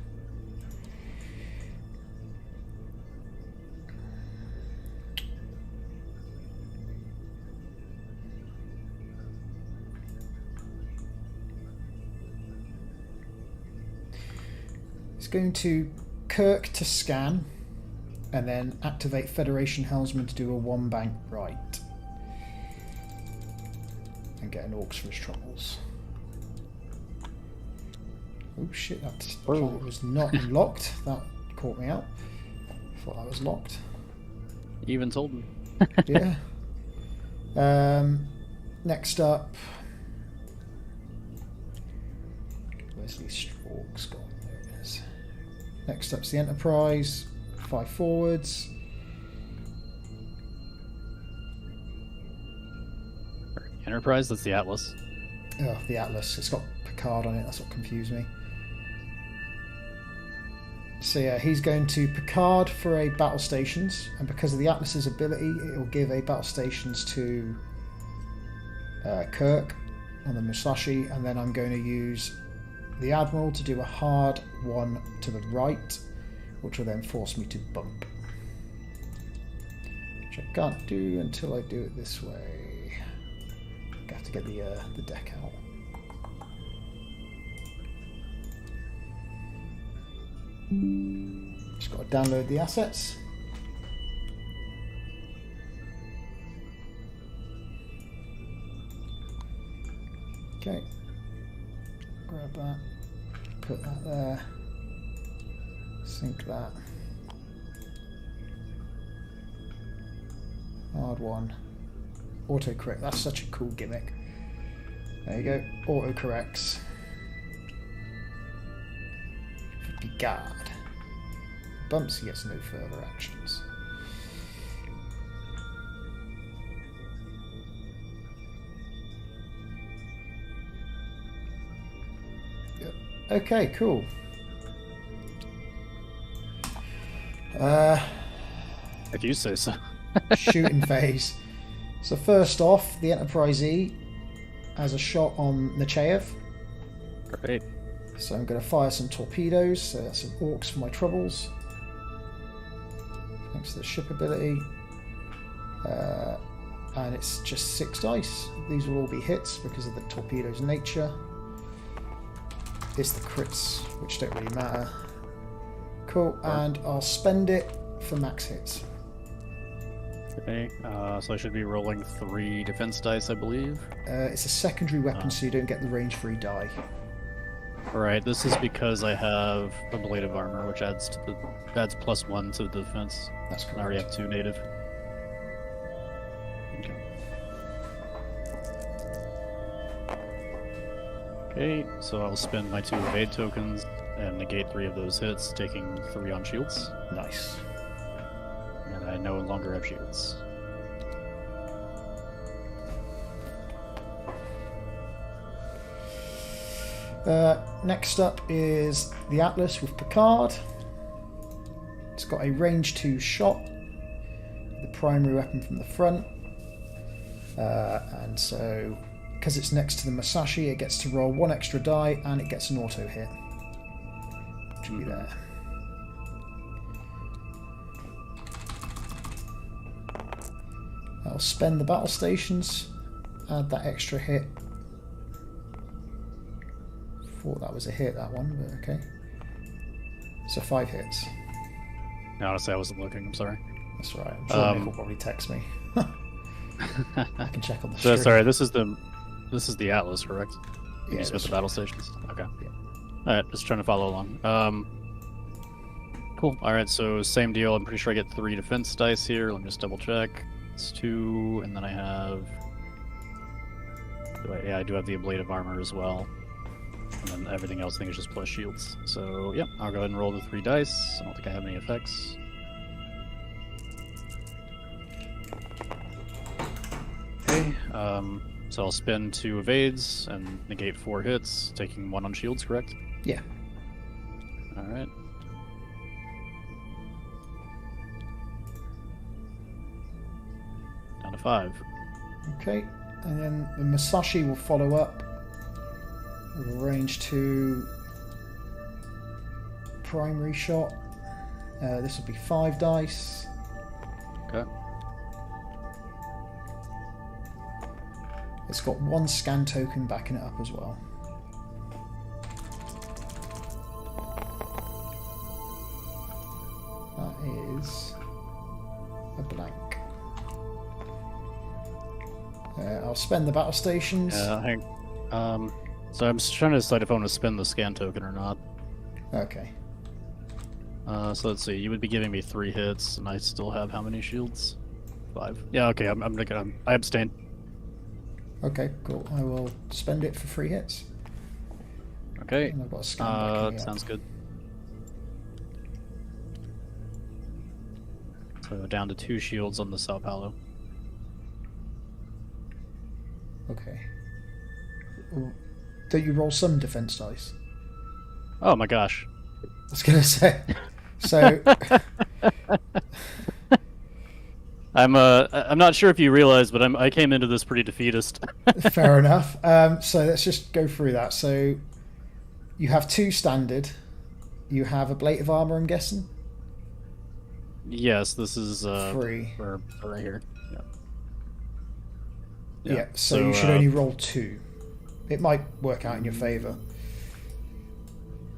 It's going to Kirk to scan, and then activate Federation Helmsman to do a 1 bank right. And get an orcs for his troubles. Oh shit, that was not locked. That caught me out. Thought that was locked. You even told me. Yeah. Next up. Where's these orcs gone? There it is. Next up's the Enterprise. 5 forwards. Enterprise? That's the Atlas. Oh, the Atlas. It's got Picard on it. That's what confused me. So yeah, he's going to Picard for a battle stations, and because of the Atlas's ability, it will give a battle stations to Kirk on the Musashi, and then I'm going to use the Admiral to do a hard 1 to the right, which will then force me to bump. Which I can't do until I do it this way. I have to get the deck out. Just got to download the assets. Okay. Grab that. Put that there. Sync that. Hard 1. Autocorrect. That's such a cool gimmick. There you go. Autocorrects. Picard. Bumps, he gets no further actions. Yep. Okay, cool. If you say so. Shooting phase. So first off, the Enterprise E has a shot on Nechayev. Great. So I'm going to fire some torpedoes. So that's some orcs for my troubles. Thanks to the ship ability. And it's just 6 dice. These will all be hits because of the torpedo's nature. It's the crits, which don't really matter. Cool, and I'll spend it for max hits. Okay, so I should be rolling 3 defense dice, I believe. It's a secondary weapon, so you don't get the range free die. Right, this is because I have a blade of armor, which adds +1 to the defense. That's correct. I already have 2 native. Okay. Okay, so I'll spend my 2 evade tokens and negate 3 of those hits, taking 3 on shields. Nice. And I no longer have shields. Next up is the Atlas with Picard. It's got a range 2 shot, the primary weapon from the front. And so, because it's next to the Musashi, it gets to roll 1 extra die and it gets an auto hit. Should be there. I'll spend the battle stations, add that extra hit. Thought that was a hit, that one, but okay. So 5 hits. No, honestly, I wasn't looking. I'm sorry. That's right. I'm sure Nick will probably text me. I can check on the So stream. sorry, this is the Atlas, correct? Yeah, You spent the battle stations. Okay. Yeah. All right, just trying to follow along. Cool. All right, so same deal. I'm pretty sure I get 3 defense dice here. Let me just double check. It's 2, and then I have. Yeah, I do have the ablative armor as well. And then everything else I think is just plus shields. So, yeah, I'll go ahead and roll the 3 dice. I don't think I have any effects. Okay, so I'll spend 2 evades and negate 4 hits, taking 1 on shields, correct? Yeah. Alright. Down to 5. Okay. And then the Musashi will follow up. Range 2 primary shot. This will be 5 dice. Okay. It's got 1 scan token backing it up as well. That is a blank. I'll spend the battle stations. So I'm just trying to decide if I want to spend the scan token or not. Okay. So let's see. You would be giving me 3 hits, and I still have how many shields? 5. Yeah. Okay. I abstain. Okay, cool. I will spend it for 3 hits. Okay. And I've got a scan backing me up. Sounds good. So down to 2 shields on the Sao Paulo. Okay. Ooh. Don't you roll some defense dice? Oh my gosh. I was going to say. So. I'm not sure if you realize, but I came into this pretty defeatist. Fair enough. So let's just go through that. So you have 2 standard. You have ablative armor, I'm guessing? Yes, this is 3. for right here. Yeah, so you should only roll 2. It might work out in your favor.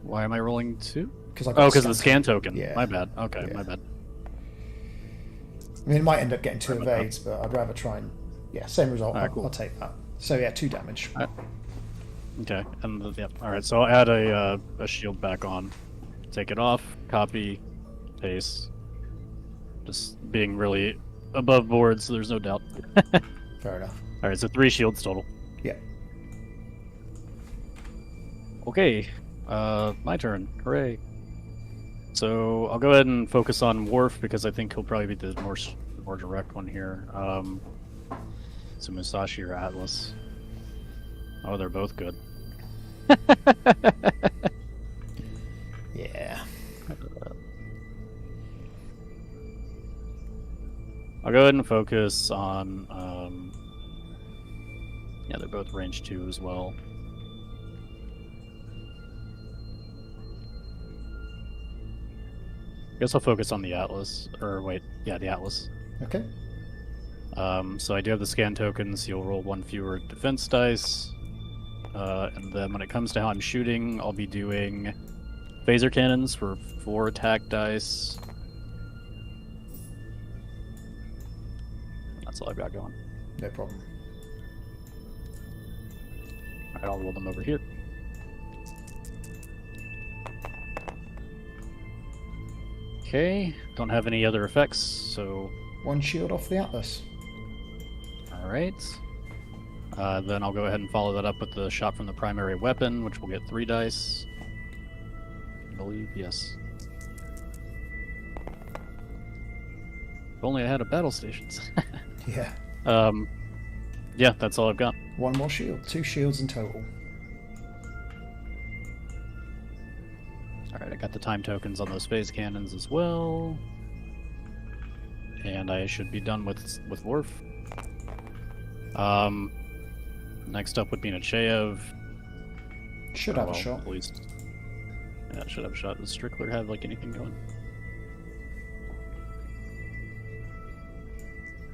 Why am I rolling 2? Because of the scan token. Yeah. My bad. Okay, Yeah. my bad. I mean, it might end up getting 2 evades, but I'd rather try and... Yeah, same result. Cool. I'll take that. So yeah, 2 damage. Okay, and all right. So I'll add a shield back on. Take it off. Copy. Paste. Just being really above board, so there's no doubt. Fair enough. All right, so 3 shields total. Yeah. Okay, my turn. Hooray! So I'll go ahead and focus on Worf because I think he'll probably be the more direct one here. So Musashi or Atlas. Oh, they're both good. Yeah. I'll go ahead and focus on. Yeah, they're both range 2 as well. I guess I'll focus on the Atlas. Or wait, yeah, the Atlas. Okay. So I do have the scan tokens. You'll roll 1 fewer defense dice. And then when it comes to how I'm shooting, I'll be doing phaser cannons for 4 attack dice. That's all I've got going. No problem. Alright, I'll roll them over here. Okay, don't have any other effects, so... 1 shield off the Atlas. Alright. Then I'll go ahead and follow that up with the shot from the primary weapon, which will get 3 dice. I believe, yes. If only I had a battle stations. Yeah. Yeah, that's all I've got. 1 more shield. 2 shields in total. Alright, I got the time tokens on those phase cannons as well. And I should be done with Worf. Next up would be Nechayev. Should have a shot. At least. Yeah, should have a shot. Does Strickler have like anything going?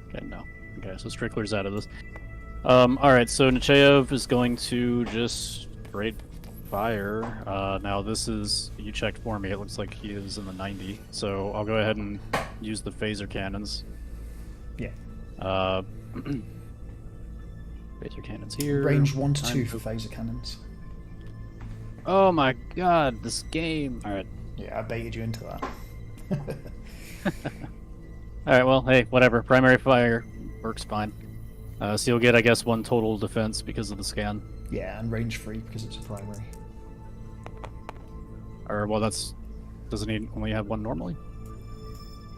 Okay, no. Okay, so Strickler's out of this. Alright, so Nechayev is going to just straight fire. Now this is, you checked for me, it looks like he is in the 90. So I'll go ahead and use the phaser cannons. Yeah. Phaser cannons here. Range 1 to 2 for phaser cannons. Oh my god, this game. Alright. Yeah, I baited you into that. Alright, well, hey, whatever. Primary fire works fine. So you'll get, I guess, 1 total defense because of the scan. Yeah, and range 3 because it's a primary. Or, well, doesn't he only have 1 normally?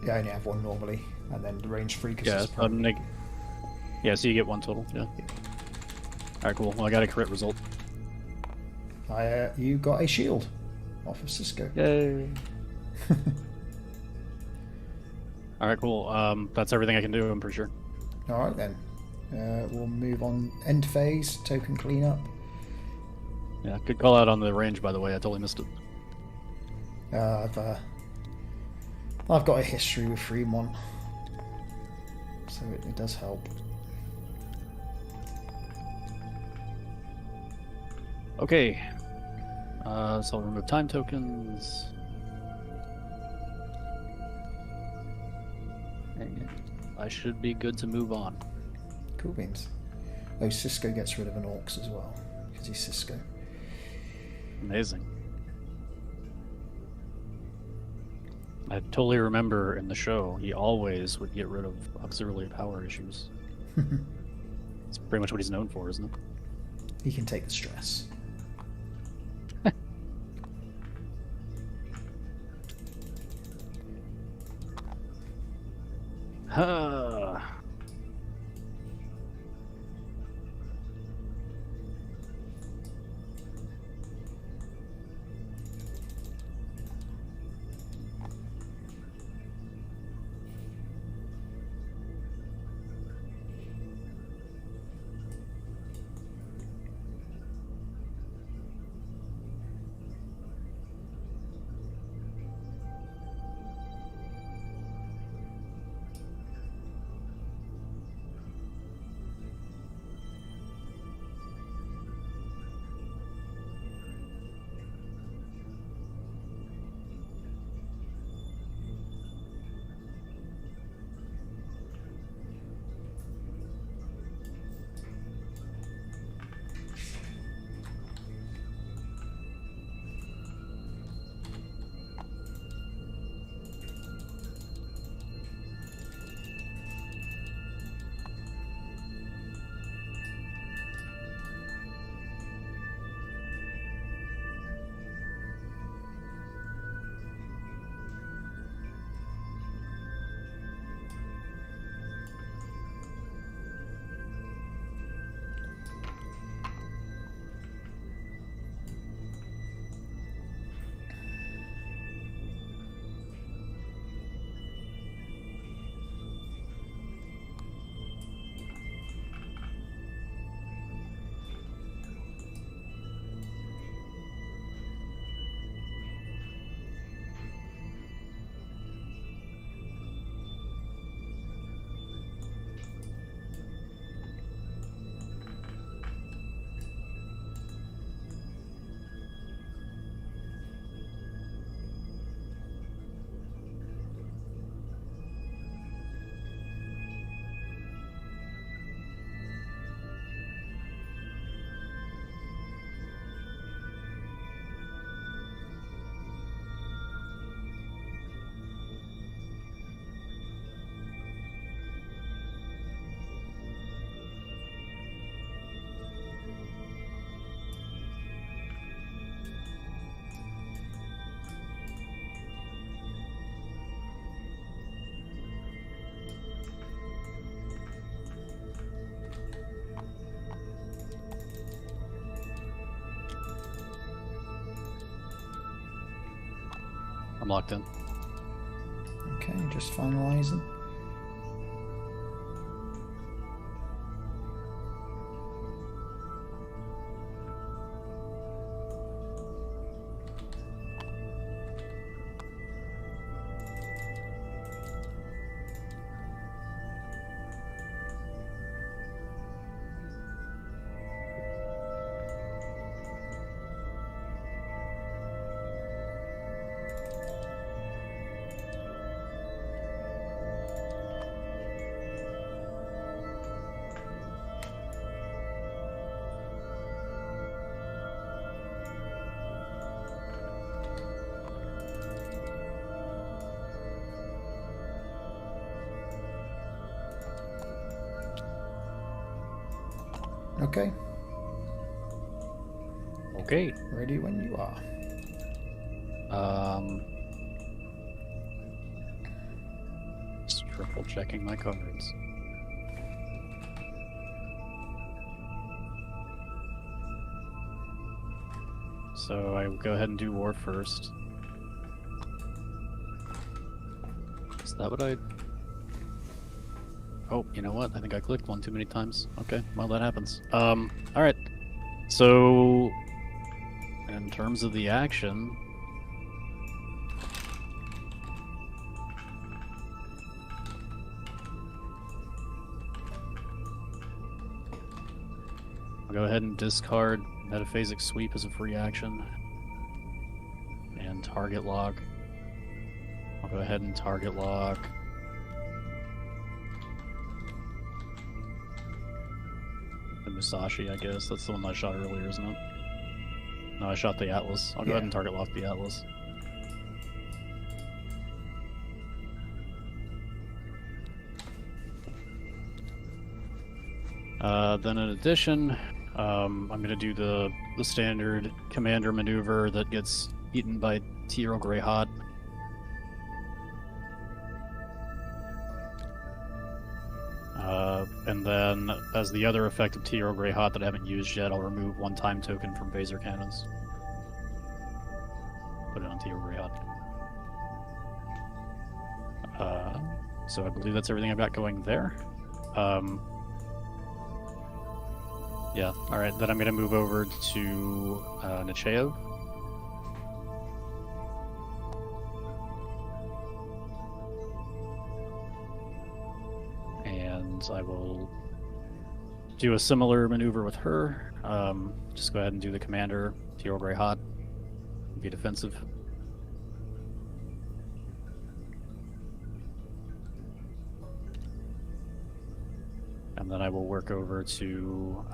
Yeah, I only have 1 normally, and then the range 3 because Yeah, it's a primary. Yeah, so you get 1 total, yeah. Alright, cool. Well, I got a crit result. You got a shield off of Cisco. Yay! Alright, cool. That's everything I can do, I'm pretty sure. Alright then. We'll move on. End phase, token cleanup. Yeah, good call out on the range, by the way. I totally missed it. I've got a history with Fremont, so it does help. Okay. So I'll remove time tokens. And I should be good to move on. Cool beans. Oh, Cisco gets rid of an Orcs as well, because he's Cisco. Amazing. I totally remember in the show, he always would get rid of auxiliary power issues. It's pretty much what he's known for, isn't it? He can take the stress. Huh. I'm locked in. Okay, just finalising. Okay, Okay. ready when you are. Just triple checking my cards. So I will go ahead and do war first. Is that what I... Oh, you know what? I think I clicked one too many times. Okay, well that happens. Alright. So, in terms of the action... I'll go ahead and discard Metaphasic Sweep as a free action. And target lock. I'll go ahead and target lock. The Musashi, I guess. That's the one I shot earlier, isn't it? No, I shot the Atlas. I'll go ahead and target lock the Atlas. Then in addition, I'm going to do the standard commander maneuver that gets eaten by T-Earl Grey Hot. And then, as the other effect of T-Earl Grey Hot that I haven't used yet, I'll remove one time token from Phaser Cannons. Put it on T-Earl Grey Hot. So I believe that's everything I've got going there. Yeah, alright, then I'm going to move over to Nechayev. And I will do a similar maneuver with her. Just go ahead and do the commander, T-Earl Grey Hot, be defensive. And then I will work over to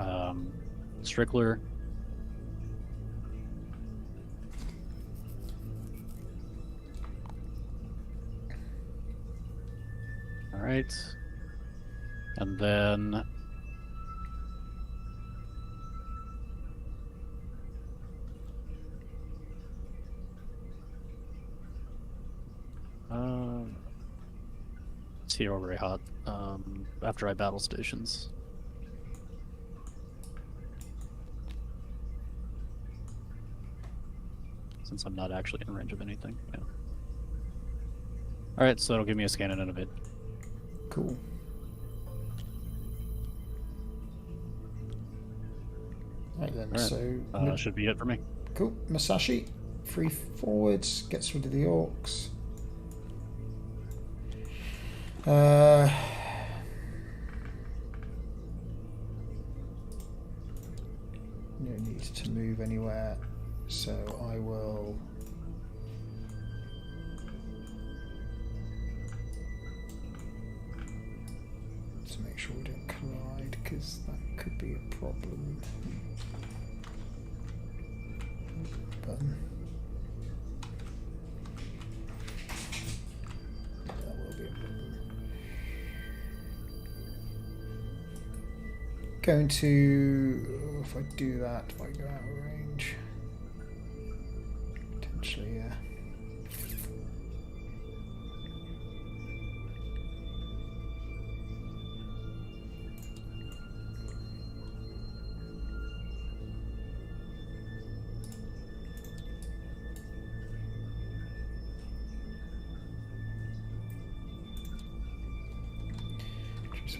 Strickler. All right. And then T-Earl Grey Hot after I battle stations. Since I'm not actually in range of anything. Yeah. Alright, so it'll give me a scan in a bit. Cool. Right then, so... should be it for me. Cool. Musashi, free forwards, gets rid of the orcs. No need to move anywhere, so I will to make sure we don't collide, because that could be a problem. Button. That will be a problem. Going to, if I do that, if I go out of range, potentially, yeah.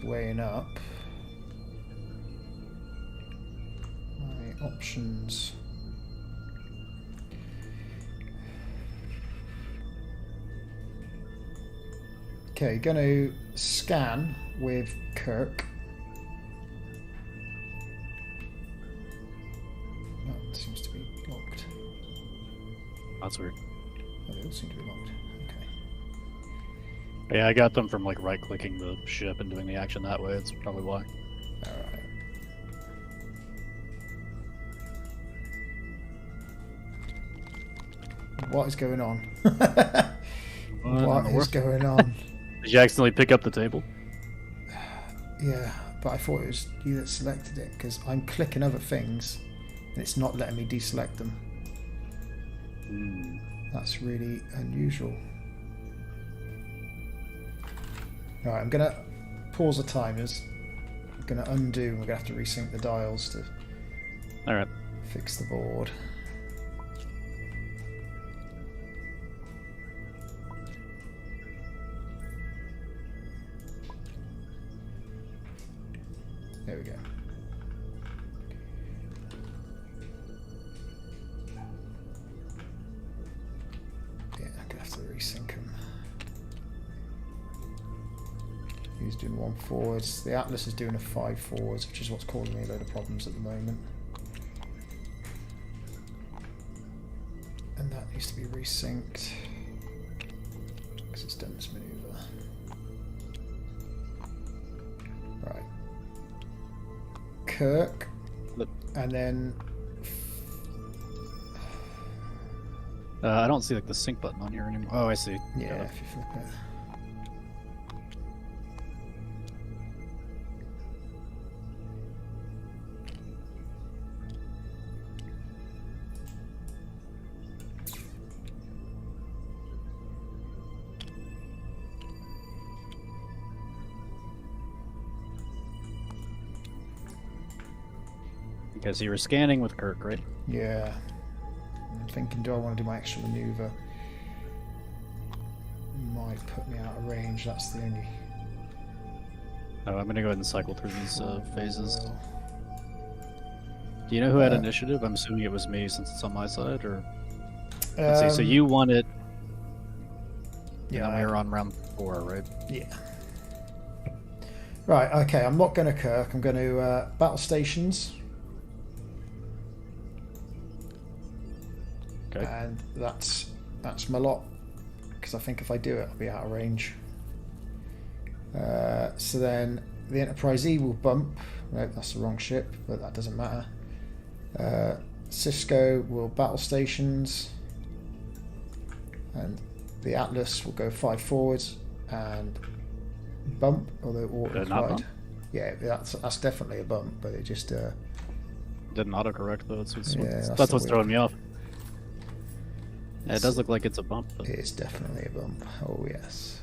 weighing up. My options. Okay, going to scan with Kirk. That seems to be locked. That's weird. Oh, they all seem to be locked. Okay. Yeah, I got them from like right-clicking the ship and doing the action that way. That's probably why. Alright. What is going on? What is going on? Did you accidentally pick up the table? Yeah, but I thought it was you that selected it because I'm clicking other things and it's not letting me deselect them. That's really unusual. Alright, I'm going to pause the timers. I'm going to undo and we're going to have to resync the dials to Alright. fix the board. There we go. Yeah, I'm gonna have to resync them. He's doing 1 forwards. The Atlas is doing a 5 forwards, which is what's causing me a load of problems at the moment. And that needs to be resynced because it's done this maneuver. Right. Kirk, and then I don't see like the sync button on here anymore. Oh, I see. yeah, if you flip it. Okay, so you were scanning with Kirk, right? Yeah. I'm thinking, do I want to do my extra maneuver? Might put me out of range, that's the only... Oh, I'm gonna go ahead and cycle through these phases. Do you know who had initiative? I'm assuming it was me since it's on my side, or... Let's see, so you won it. Yeah, and we were on round 4, right? Yeah. Right, okay, I'm not going to Kirk, I'm going to battle stations. Okay. And that's my lot, because I think if I do it, I'll be out of range. So then the Enterprise E will bump. Nope, that's the wrong ship, but that doesn't matter. Cisco will battle stations, and the Atlas will go 5 forwards and bump, although auto-applied. Yeah, that's definitely a bump, but it just didn't autocorrect though. That's what's throwing me off. Yeah, it does look like it's a bump. But... It is definitely a bump. Oh yes.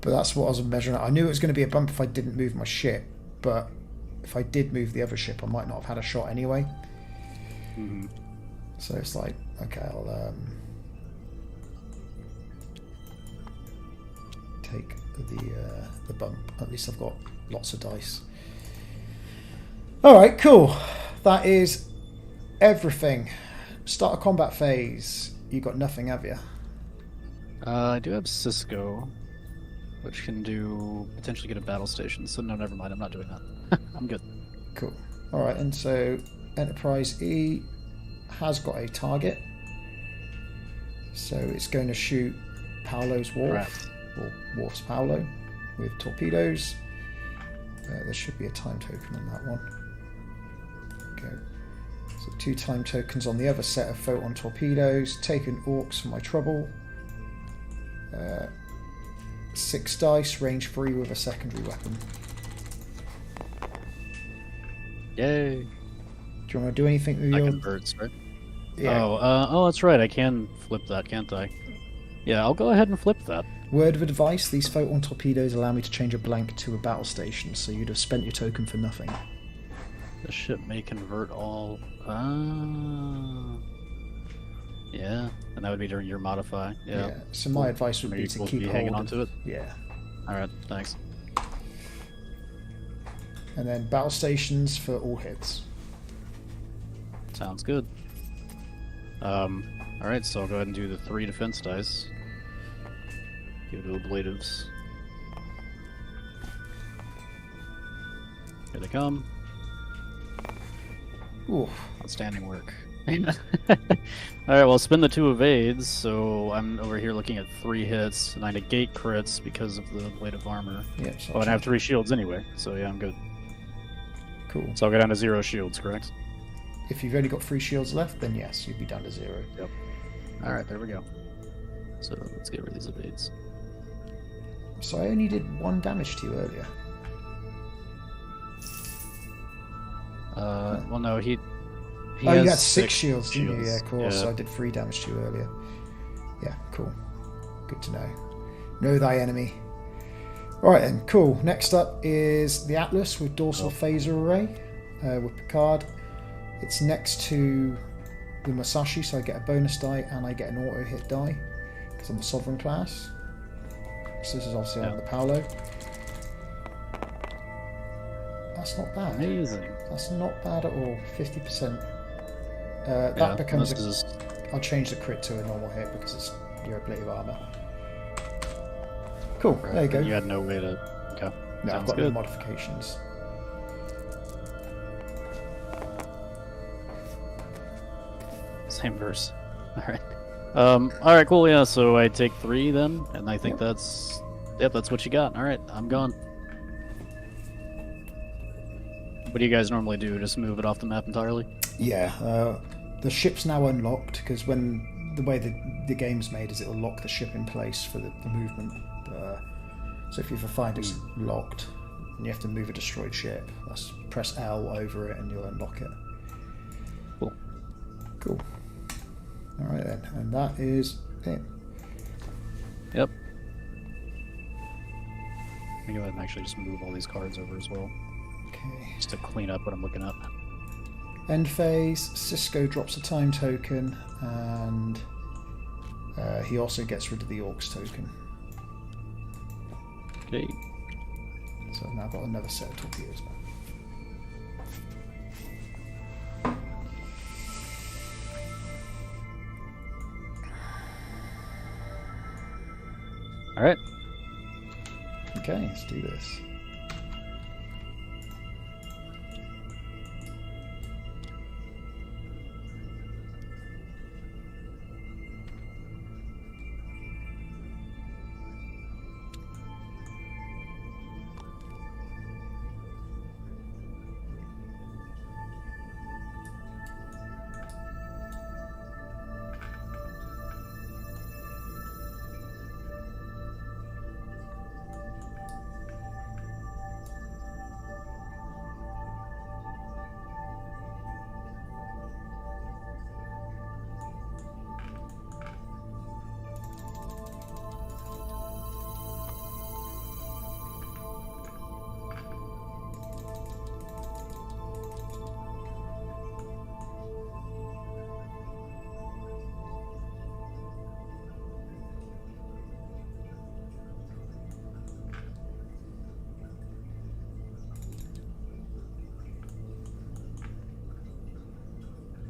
But that's what I was measuring. I knew it was going to be a bump if I didn't move my ship, but if I did move the other ship, I might not have had a shot anyway. Mm-hmm. So it's like, okay, I'll take the bump. At least I've got lots of dice. All right, cool. That is everything. Start a combat phase. You got nothing, have you? I do have Cisco, which can potentially get a battle station. So no, never mind. I'm not doing that. I'm good. Cool. All right, and so Enterprise E has got a target. So it's going to shoot Paolo's wharf, right. or Wharf's Paolo, with torpedoes. There should be a time token on that one. Okay. So 2 time tokens on the other set of photon torpedoes. Taking orcs for my trouble. 6 dice, range 3 with a secondary weapon. Yay! Do you want to do anything with I your... converts, right? Yeah. Oh, that's right. I can flip that, can't I? Yeah, I'll go ahead and flip that. Word of advice, these photon torpedoes allow me to change a blank to a battle station, so you'd have spent your token for nothing. The ship may convert all... yeah, and that would be during your modify. Yeah. So my advice would be to keep hanging hold on to it. Yeah. Alright, thanks. And then battle stations for all hits. Sounds good. Alright, so I'll go ahead and do the 3 defense dice. Give it to ablatives. Here they come. Ooh. Outstanding work. Alright, well, spin the 2 evades, so I'm over here looking at 3 hits, and I negate crits because of the blade of armor. Yep, so Oh, and I have 3 shields anyway, so yeah, I'm good. Cool. So I'll go down to 0 shields, correct? If you've only got 3 shields left, then yes, you'd be down to 0. Yep. Alright, there we go. So let's get rid of these evades. So I only did 1 damage to you earlier. Well, no, he oh, has you had 6 shields, didn't you? Yeah, of course. Yeah. So I did 3 damage to you earlier. Yeah, cool. Good to know. Know thy enemy. Alright then, cool. Next up is the Atlas with dorsal phaser array with Picard. It's next to the Musashi, so I get a bonus die and I get an auto hit die because I'm a Sovereign class. So this is obviously on the Paolo. That's not bad. Amazing. That's not bad at all. 50%. Yeah, That becomes this is... I'll change the crit to a normal hit because it's your blade of armor. Cool, Right, there you go. You had no way to... Okay. No, I've Sounds got no good. modifications. Same verse. Alright. Alright, cool, yeah, so I take 3 then, and I think that's... Yep, that's what you got. Alright, I'm gone. What do you guys normally do? Just move it off the map entirely? Yeah, the ship's now unlocked because when the way the game's made is it'll lock the ship in place for the movement. So if you ever find it's locked and you have to move a destroyed ship, that's press L over it and you'll unlock it. Cool. Cool. Alright then, and that is it. Yep. Let me go ahead and actually just move all these cards over as well, Okay. just to clean up what I'm looking at. End phase, Cisco drops a time token and he also gets rid of the Orcs token. Okay. So I've now got another set of torpedoes now. Alright. Okay, let's do this.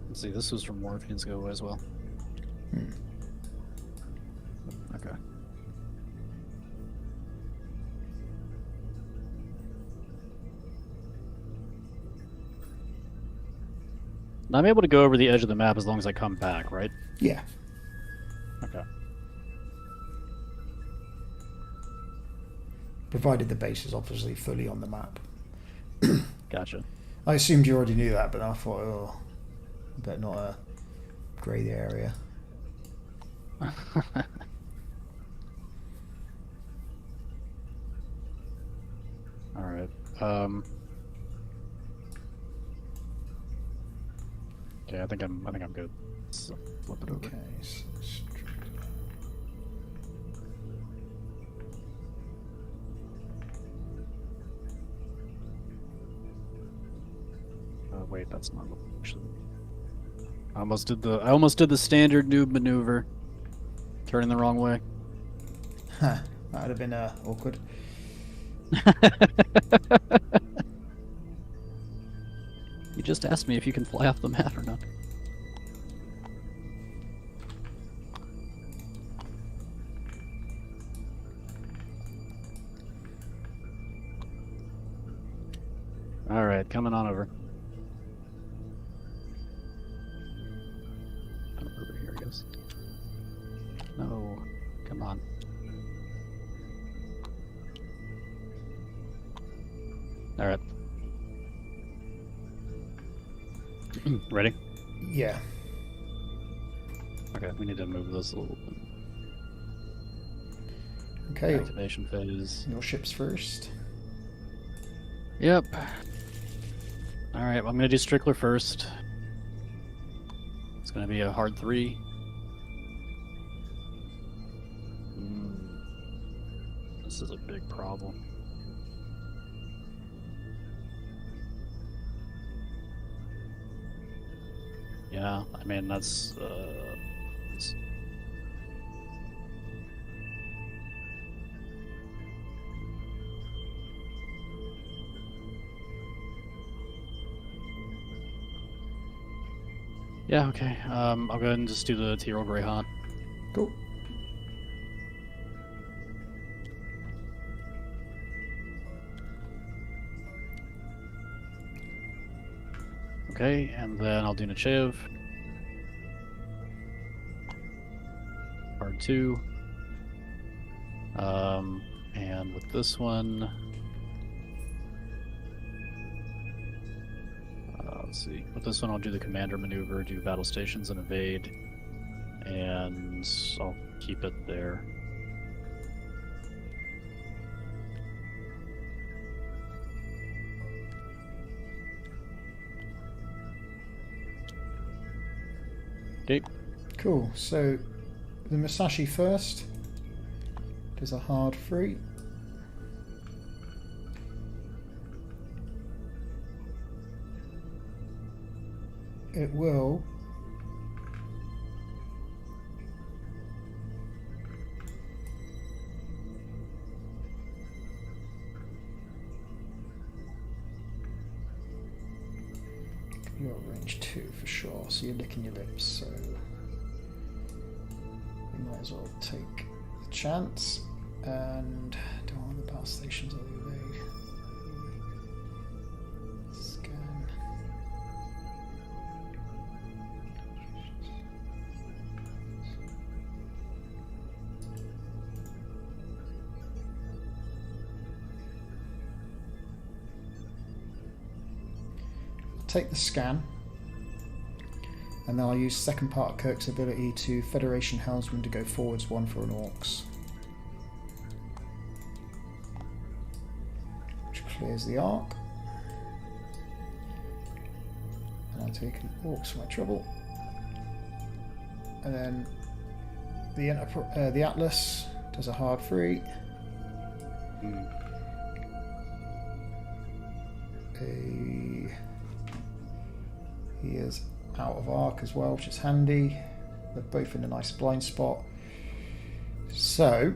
Let's see, this was from Morpheus Go as well. Okay. Now I'm able to go over the edge of the map as long as I come back, right? Yeah. Okay. Provided the base is obviously fully on the map. Gotcha. I assumed you already knew that, but I thought, oh, I better not grey the area. Alright. Okay, I think I'm good. So flip it over. Okay. Wait, that's not what actually. I almost did the standard noob maneuver. Turning the wrong way. Huh. That would have been awkward. You just asked me if you can fly off the map or not. All right, coming on over. Over here, I guess. No, come on. All right. Ready? Yeah. Okay, we need to move this a little bit. Okay. Activation phase. Your ship's first. Yep. All right, I'm gonna do Strickler first. It's gonna be a hard 3. This is a big problem. Yeah, I mean that's yeah, okay. I'll go ahead and just do the Tyrol Grey Haunt. Cool. Okay, and then I'll do Nechayev. Hard 2. And with this one, let's see. With this one, I'll do the commander maneuver, do battle stations and evade, and I'll keep it there. Okay. Cool. So the Musashi first does a hard 3. It will you're range 2 for sure, so you're licking your lips, so you might as well take the chance. And do all the battle stations of the evade. Scan. Take the scan, and then I'll use second part of Kirk's ability to Federation Helmsman to go forwards 1 for an Orcs, which clears the arc. And I'll take an Orcs for my trouble, and then the Atlas does a hard 3. He is out of arc as well, which is handy. They're both in a nice blind spot. So,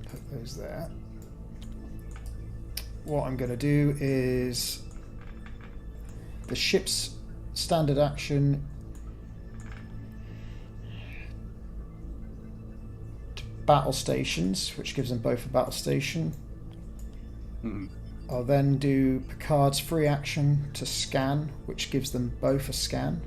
put those there. What I'm going to do is the ship's standard action to battle stations, which gives them both a battle station. I'll then do Picard's free action to scan, which gives them both a scan.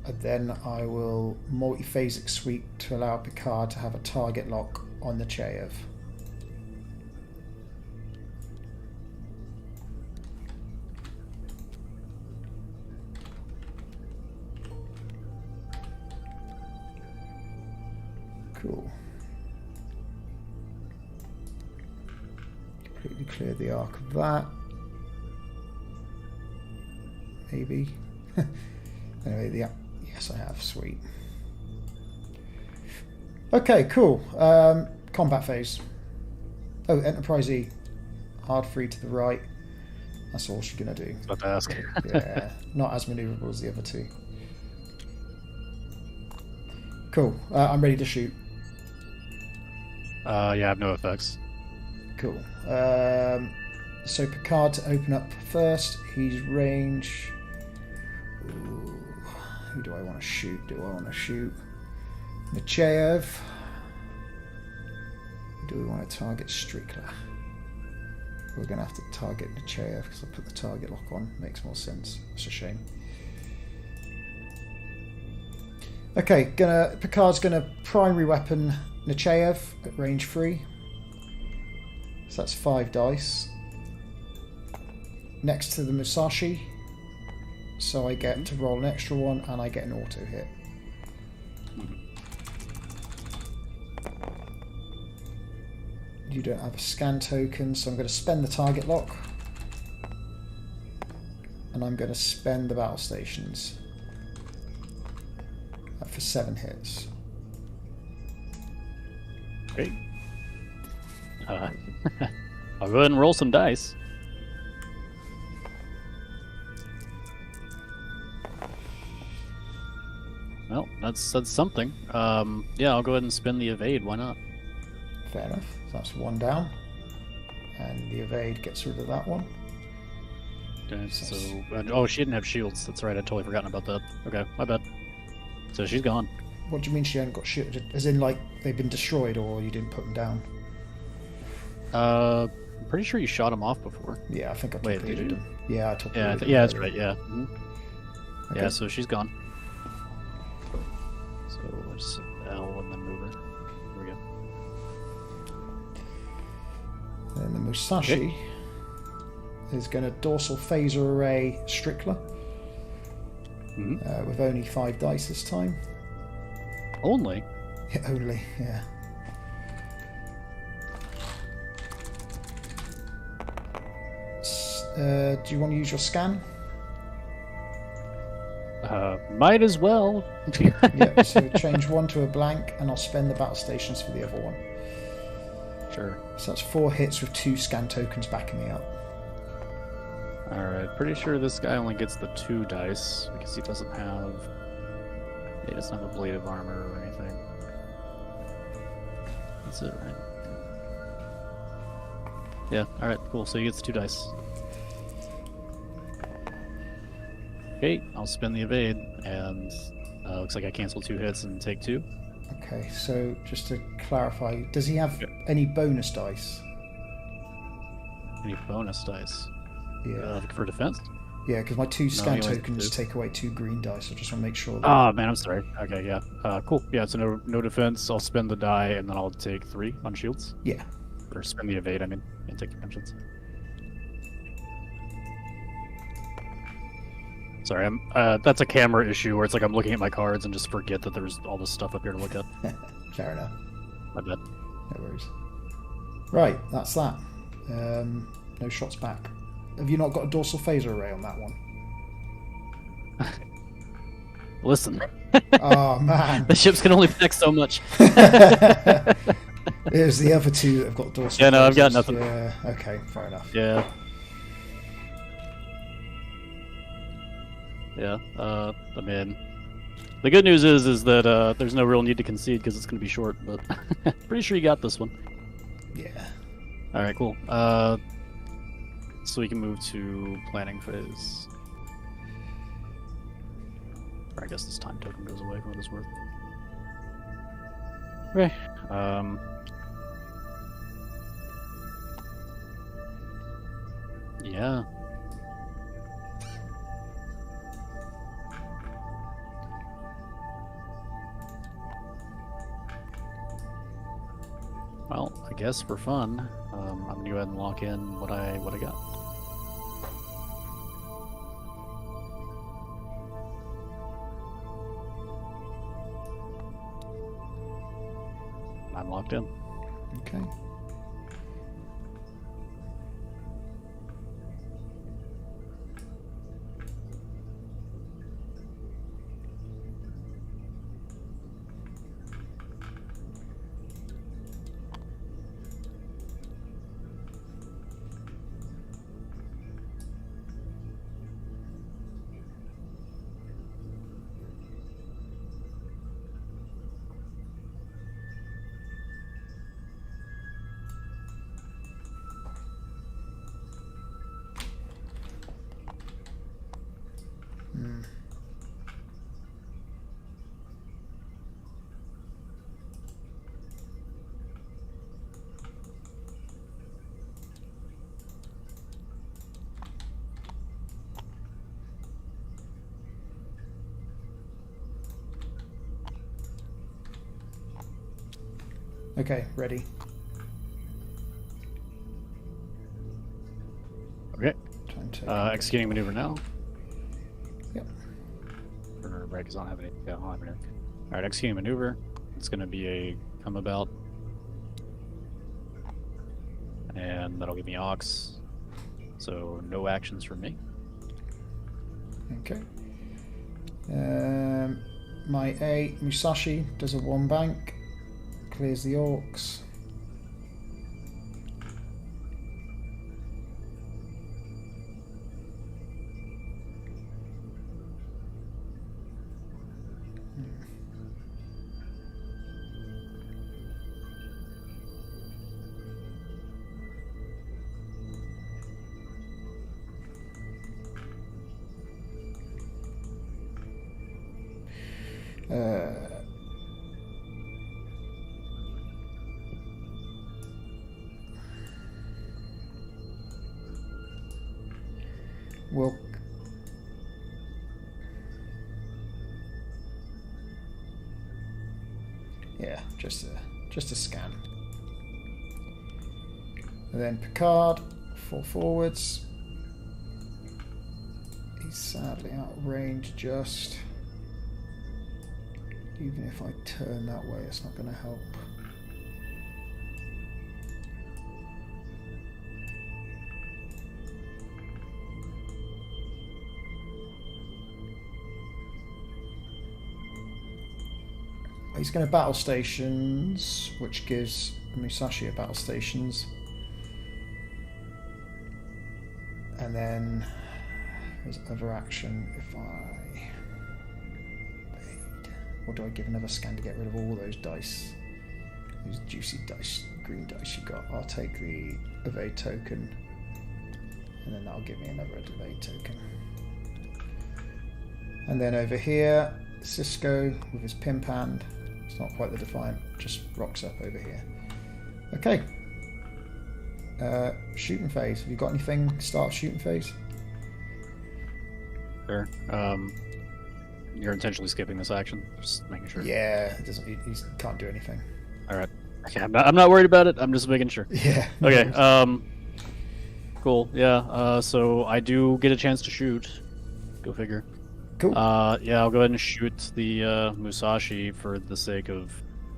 And then I will multi-phasic sweep to allow Picard to have a target lock on the Nechayev. Cool. Completely clear the arc of that. Maybe. Anyway, yes I have, sweet. Okay, cool. Combat phase. Oh, Enterprise E. Hard 3 to the right. That's all she's going to do. About to ask. Yeah, not as maneuverable as the other two. Cool. I'm ready to shoot. Yeah, I have no effects. Cool. So Picard to open up first. He's range. Ooh, who do I want to shoot? Do I want to shoot Nechayev? Do we want to target Strickler? We're going to have to target Nechayev because I put the target lock on. Makes more sense. That's a shame. Okay, Picard's gonna primary weapon Nechayev at range 3. So that's 5 dice. Next to the Musashi. So I get to roll an extra one and I get an auto hit. You don't have a scan token, so I'm going to spend the target lock. And I'm going to spend the battle stations. For 7 hits. Great. I'll go ahead and roll some dice. Well, that's something. Yeah, I'll go ahead and spin the evade. Why not? Fair enough. So that's 1 down. And the evade gets rid of that one. Okay, so... oh, she didn't have shields. That's right, I'd totally forgotten about that. Okay, my bad. So she's gone. What do you mean she hadn't got shielded? As in, like, they've been destroyed or you didn't put them down? I'm pretty sure you shot them off before. Yeah, I think I Wait, torpedoed did you? them. Yeah, I torpedoed them. Yeah, that's right, yeah. Mm-hmm. Okay. Yeah, so she's gone. So we'll just L and then move her. There we go. Then the Musashi is going to dorsal phaser array Strickler. Mm-hmm. With only 5 dice this time. Only? Yeah, only, yeah. Do you want to use your scan? Might as well. Yeah, so change 1 to a blank, and I'll spend the battle stations for the other one. Sure. So that's 4 hits with 2 scan tokens backing me up. Alright, pretty sure this guy only gets the 2 dice because he doesn't have... He doesn't have a blade of armor or anything. That's it, right? Yeah, alright, cool. So he gets 2 dice. Okay, I'll spin the evade, and looks like I cancel 2 hits and take 2. Okay, so just to clarify, does he have any bonus dice? Any bonus dice? Yeah. For defense? Yeah, because my 2 scan he only tokens has 2. take away 2 green dice. I just want to make sure that... Oh, man, I'm sorry. Okay, yeah. Cool. Yeah, so no defense. I'll spend the die, and then I'll take 3 on shields. Yeah. Or spend the evade, I mean, and take dimensions. Sorry, that's a camera issue where it's like I'm looking at my cards and just forget that there's all this stuff up here to look at. Fair enough. My bad. No worries. Right, that's that. No shots back. Have you not got a dorsal phaser array on that one? Listen. Oh, man. The ships can only pack so much. It was the other 2 that have got dorsal Yeah, no, I've got phasers. nothing. Yeah, okay, fair enough. Yeah. Yeah, I mean, the good news is that there's no real need to concede because it's going to be short, but pretty sure you got this one. Yeah. Alright, cool. So we can move to planning phase. Or I guess this time token goes away for what it's worth. Okay. Yeah. Well, I guess for fun, I'm gonna go ahead and lock in what I got. I'm locked in. Okay. Okay, ready. Okay. Time to Executing maneuver now. Yep. Or right, because I don't have any. Yeah, I don't have any. All right, executing maneuver. It's going to be a come about, and that'll give me aux. So no actions from me. Okay. My A Musashi does a 1 bank, clears the orcs. We'll just a scan. And then Picard, 4 forwards. He's sadly out of range just. Even if I turn that way, it's not going to help. He's going to battle stations, which gives Musashi a battle stations. And then his other action, if I evade, or do I give another scan to get rid of all those dice? Those juicy dice, green dice you got. I'll take the evade token, and then that'll give me another evade token. And then over here, Cisco with his pimp hand. It's not quite the Defiant, just rocks up over here. Okay. Shooting phase. Have you got anything? Start shooting phase? Sure. You're intentionally skipping this action? Just making sure. Yeah, it doesn't. He can't do anything. All right. Okay, I'm not worried about it. I'm just making sure. Yeah. Okay. Cool. Yeah. So I do get a chance to shoot. Go figure. Cool. Yeah, I'll go ahead and shoot the Musashi for the sake of.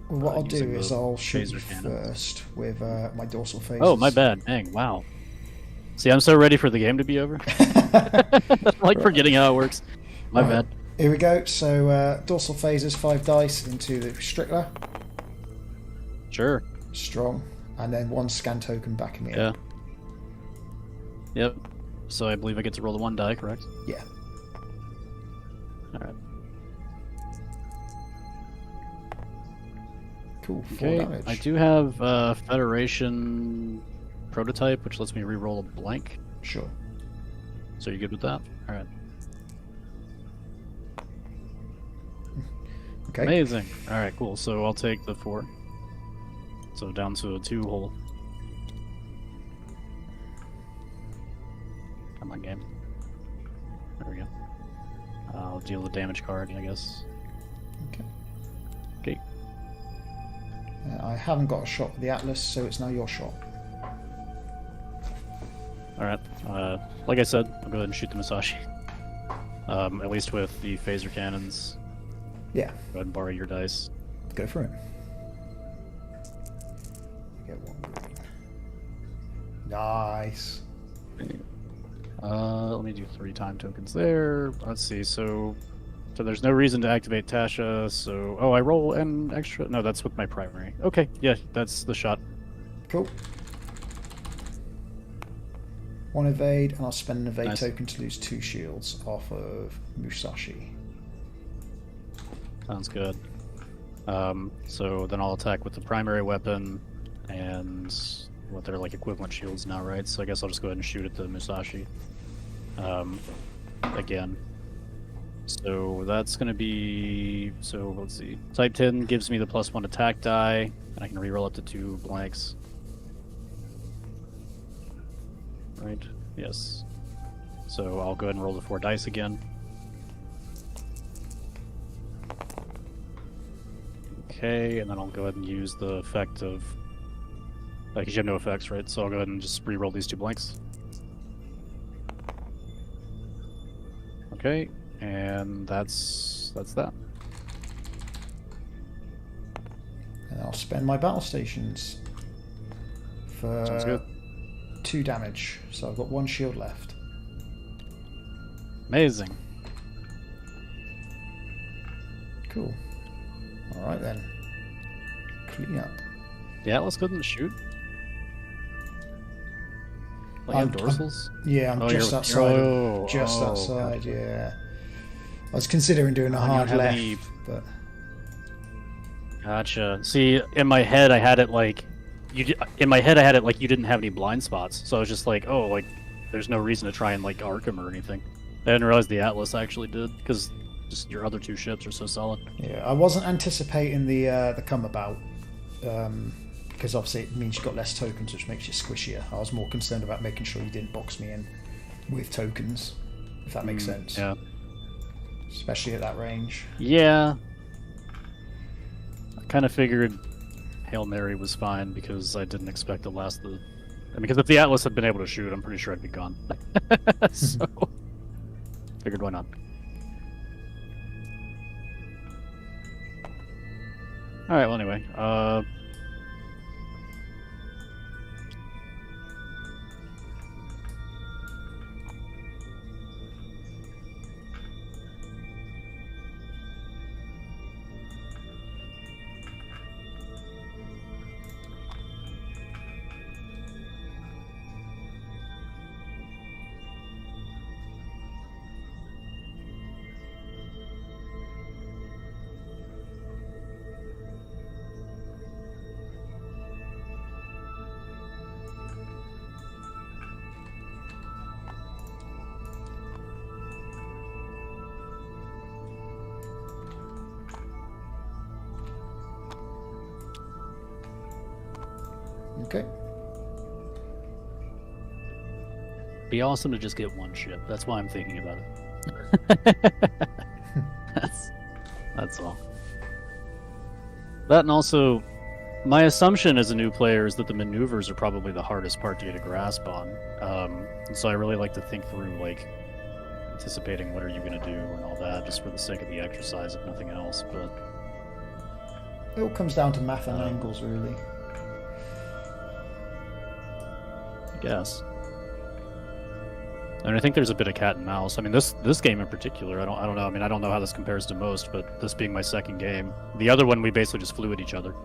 Well, what I'll do is I'll shoot you phaser cannon first with my dorsal phase. Oh, my bad. Dang. Wow. See, I'm so ready for the game to be over. I'm like forgetting how it works. My bad. Here we go. So dorsal phases, 5 dice into the restrictor. Sure. Strong. And then 1 scan token back in the Yeah. Yep. So I believe I get to roll the 1 die, correct? Yeah. Alright. Cool. 4 Okay. damage. I do have Federation prototype, which lets me re-roll a blank. Sure. So you good with that? Alright. Okay. Amazing. Alright, cool. So I'll take the 4. So down to a 2 hole. Come on, game. There we go. I'll deal a damage card, I guess. Okay. Okay. I haven't got a shot with the Atlas, so it's now your shot. Alright. Like I said, I'll go ahead and shoot the Musashi. At least with the phaser cannons. Yeah. Go ahead and borrow your dice. Go for it. Get 1 green. Nice. Let me do 3 time tokens there. Let's see, so there's no reason to activate Tasha, so... Oh, I roll an extra... No, that's with my primary. Okay, yeah, that's the shot. Cool. 1 evade, and I'll spend an evade Nice. token to lose 2 shields off of Musashi. Sounds good. So then I'll attack with the primary weapon, and what they're like equivalent shields now, right? So I guess I'll just go ahead and shoot at the Musashi. Again. So that's going to be... So let's see. Type 10 gives me the +1 attack die, and I can reroll up to 2 blanks. Right? Yes. So I'll go ahead and roll the 4 dice again. Okay, and then I'll go ahead and use the effect of... Because you have no effects, right? So I'll go ahead and just re-roll these 2 blanks. Okay, and that's that. And I'll spend my battle stations for Sounds good. 2 damage. So I've got 1 shield left. Amazing. Cool. Alright then. Clean up. Yeah, let's go ahead and shoot. Like I'm dorsals? I'm just outside. Just outside, yeah. I was considering doing a hard left, but... Gotcha. See, in my head I had it like... you didn't have any blind spots. So I was just like, oh, like, there's no reason to try and, like, arc him or anything. I didn't realize the Atlas actually did, because just your other 2 ships are so solid. Yeah, I wasn't anticipating the come about. Because obviously it means you've got less tokens, which makes you squishier. I was more concerned about making sure you didn't box me in with tokens, if that makes sense. Yeah. Especially at that range. Yeah. I kind of figured Hail Mary was fine because I didn't expect to last the... I mean, because if the Atlas had been able to shoot, I'm pretty sure I'd be gone. So, figured why not. Alright, well anyway, Okay. be awesome to just get 1 ship. That's why I'm thinking about it. That's all. That, and also, my assumption as a new player is that the maneuvers are probably the hardest part to get a grasp on. And so I really like to think through, like, anticipating what are you going to do and all that, just for the sake of the exercise, if nothing else. But it all comes down to math and angles, really. I guess. And I think there's a bit of cat and mouse. I mean, this game in particular, I don't know. I mean, I don't know how this compares to most, but this being my 2nd game, the other one we basically just flew at each other.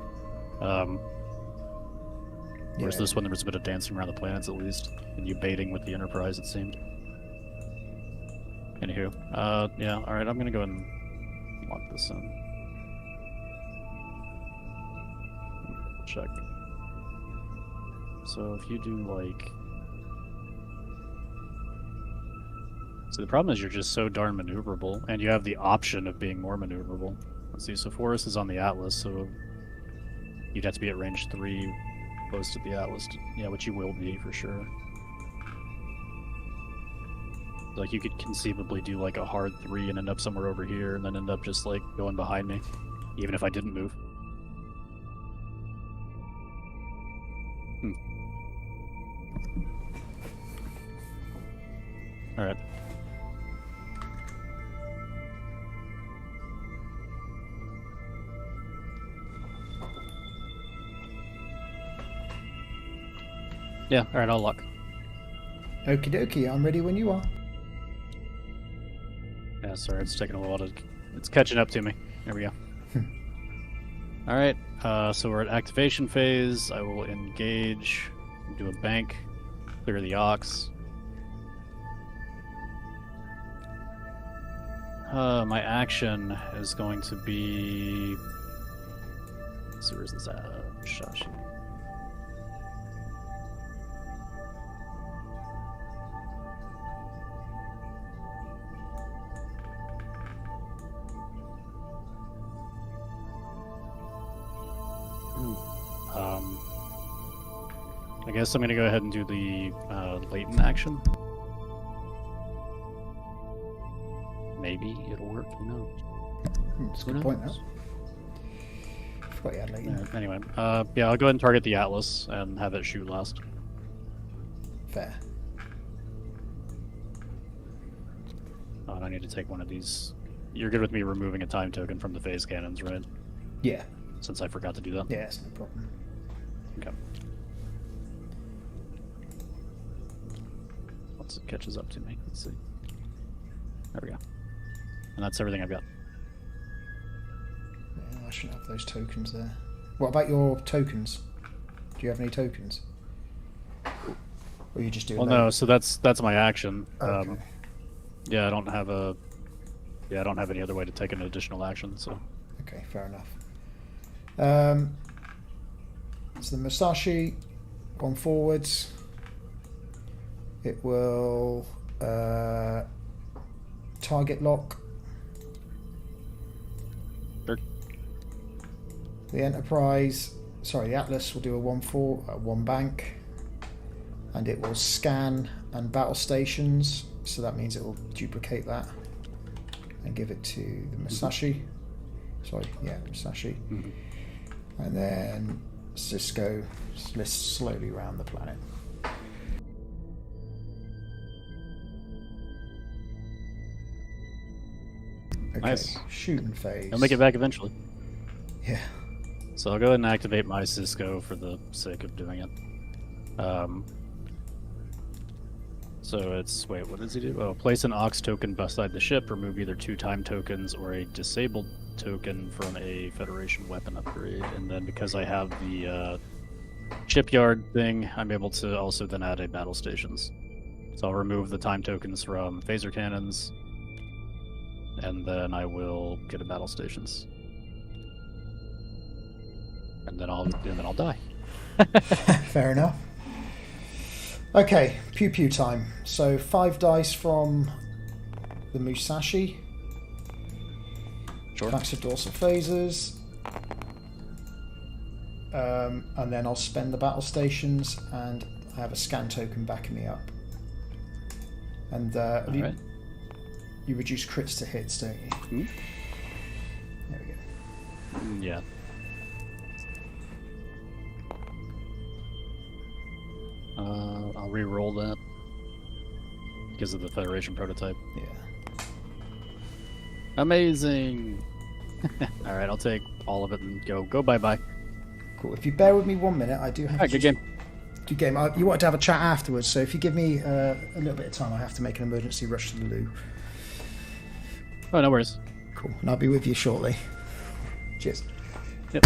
Whereas this one there was a bit of dancing around the planets at least, and you baiting with the Enterprise, it seemed. Anywho, yeah, all right, I'm gonna go ahead and lock this in. Check. So if you do like. So the problem is you're just so darn maneuverable, and you have the option of being more maneuverable. Let's see, so Forrest is on the Atlas, so you'd have to be at range 3 close to the Atlas. Yeah, which you will be, for sure. Like, you could conceivably do, like, a hard 3 and end up somewhere over here, and then end up just, like, going behind me, even if I didn't move. Alright. Yeah, alright, I'll lock. Okie dokie, I'm ready when you are. Yeah, sorry, it's taking a while to... It's catching up to me. There we go. Alright, so we're at activation phase. I will engage, do a bank, clear the Ox. My action is going to be... Let's see, where's this at? Shashi. I guess I'm going to go ahead and do the latent action. Maybe it'll work, who knows? That's a good point, Forgot you had Leighton. Anyway, yeah, I'll go ahead and target the Atlas and have it shoot last. Fair. Oh, and I need to take one of these. You're good with me removing a time token from the phase cannons, right? Yeah. Since I forgot to do that. Yeah, it's no problem. Okay. Once it catches up to me, let's see. There we go. And that's everything I've got. Yeah, I shouldn't have those tokens there. What about your tokens? Do you have any tokens? Or are you just doing? Well, no. So that's my action. Okay. Yeah, I don't have a. Yeah, I don't have any other way to take an additional action. So. Okay, fair enough. So the Musashi, gone forwards. It will target lock. Sure. The Enterprise, sorry, the Atlas will do a 1-4, 1 bank, and it will scan and battle stations. So that means it will duplicate that and give it to the Musashi. Sorry, yeah, Musashi. And then Cisco lists slowly around the planet. Okay, Nice. shooting phase. I'll make it back eventually. Yeah. So I'll go ahead and activate my Cisco for the sake of doing it. So it's, wait, what does he do? Oh, place an Ox token beside the ship, remove either 2 time tokens or a disabled token from a Federation weapon upgrade. And then because I have the shipyard thing, I'm able to also then add a battle stations. So I'll remove the time tokens from phaser cannons, and then I will get a battle stations. And then I'll die. Fair enough. Okay, pew pew time. So 5 dice from the Musashi. Sure. Max of dorsal phasers. And then I'll spend the battle stations, and I have a scan token backing me up. And you reduce crits to hits, don't you? There we go. Yeah. I'll re-roll that because of the Federation prototype. Yeah. Amazing. All right, I'll take all of it and go bye. Cool. If you bear with me 1 minute, I do have. Good game. Good game. You wanted to have a chat afterwards, so if you give me a little bit of time, I have to make an emergency rush to the loo. Oh, no worries. Cool. And I'll be with you shortly. Cheers. Yep.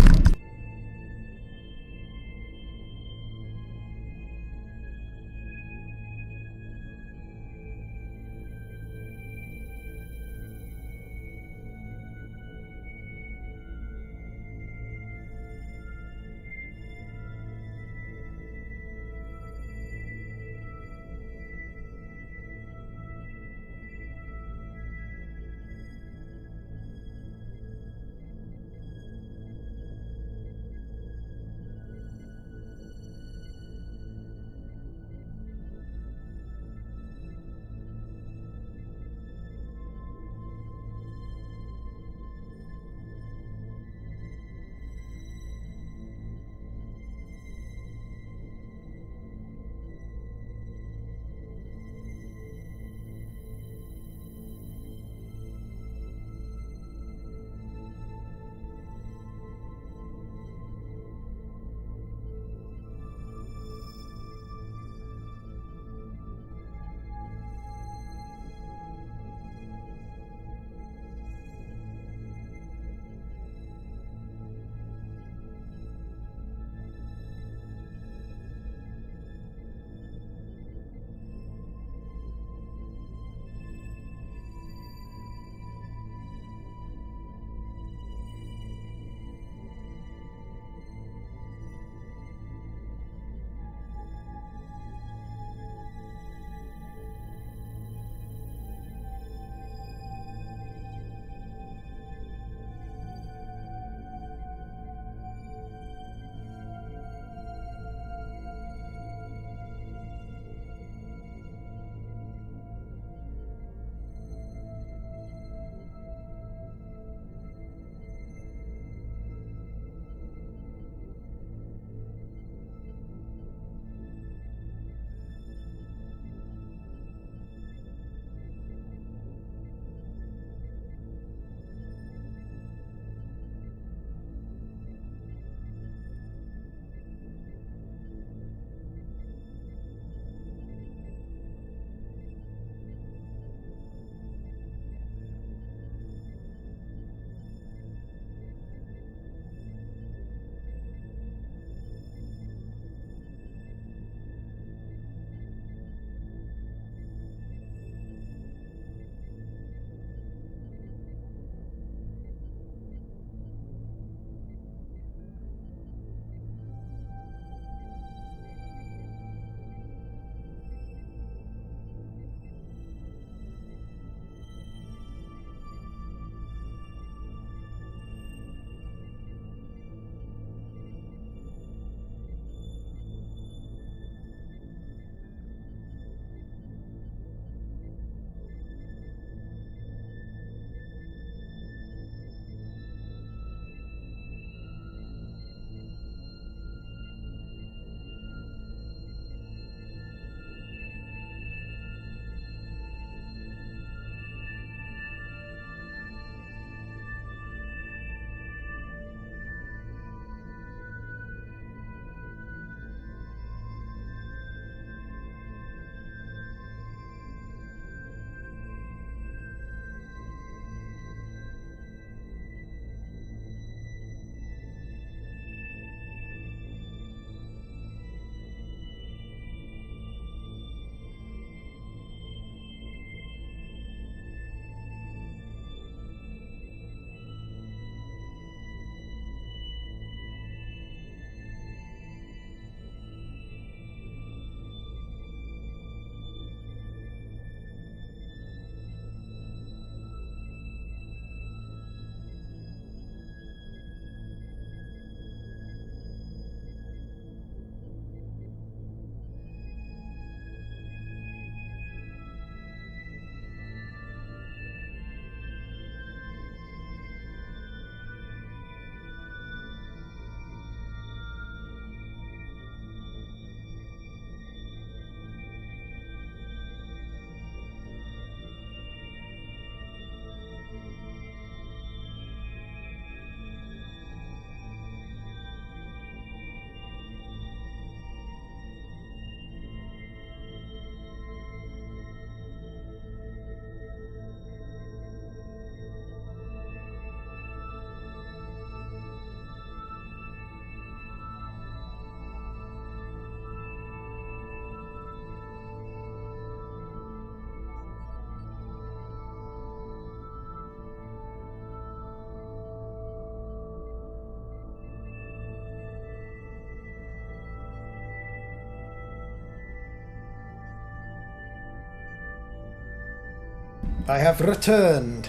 I have returned.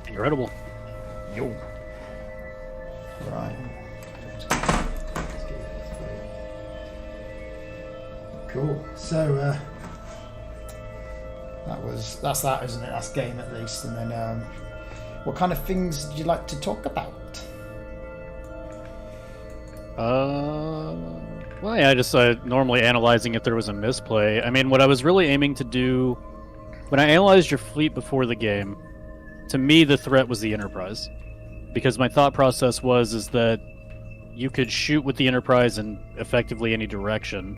Incredible. Yo. Right. Cool. So that's that, isn't it? That's game at least. And then what kind of things do you like to talk about? Well, yeah, just normally analyzing if there was a misplay. I mean, what I was really aiming to do when I analyzed your fleet before the game, to me the threat was the Enterprise, because my thought process is that you could shoot with the Enterprise in effectively any direction,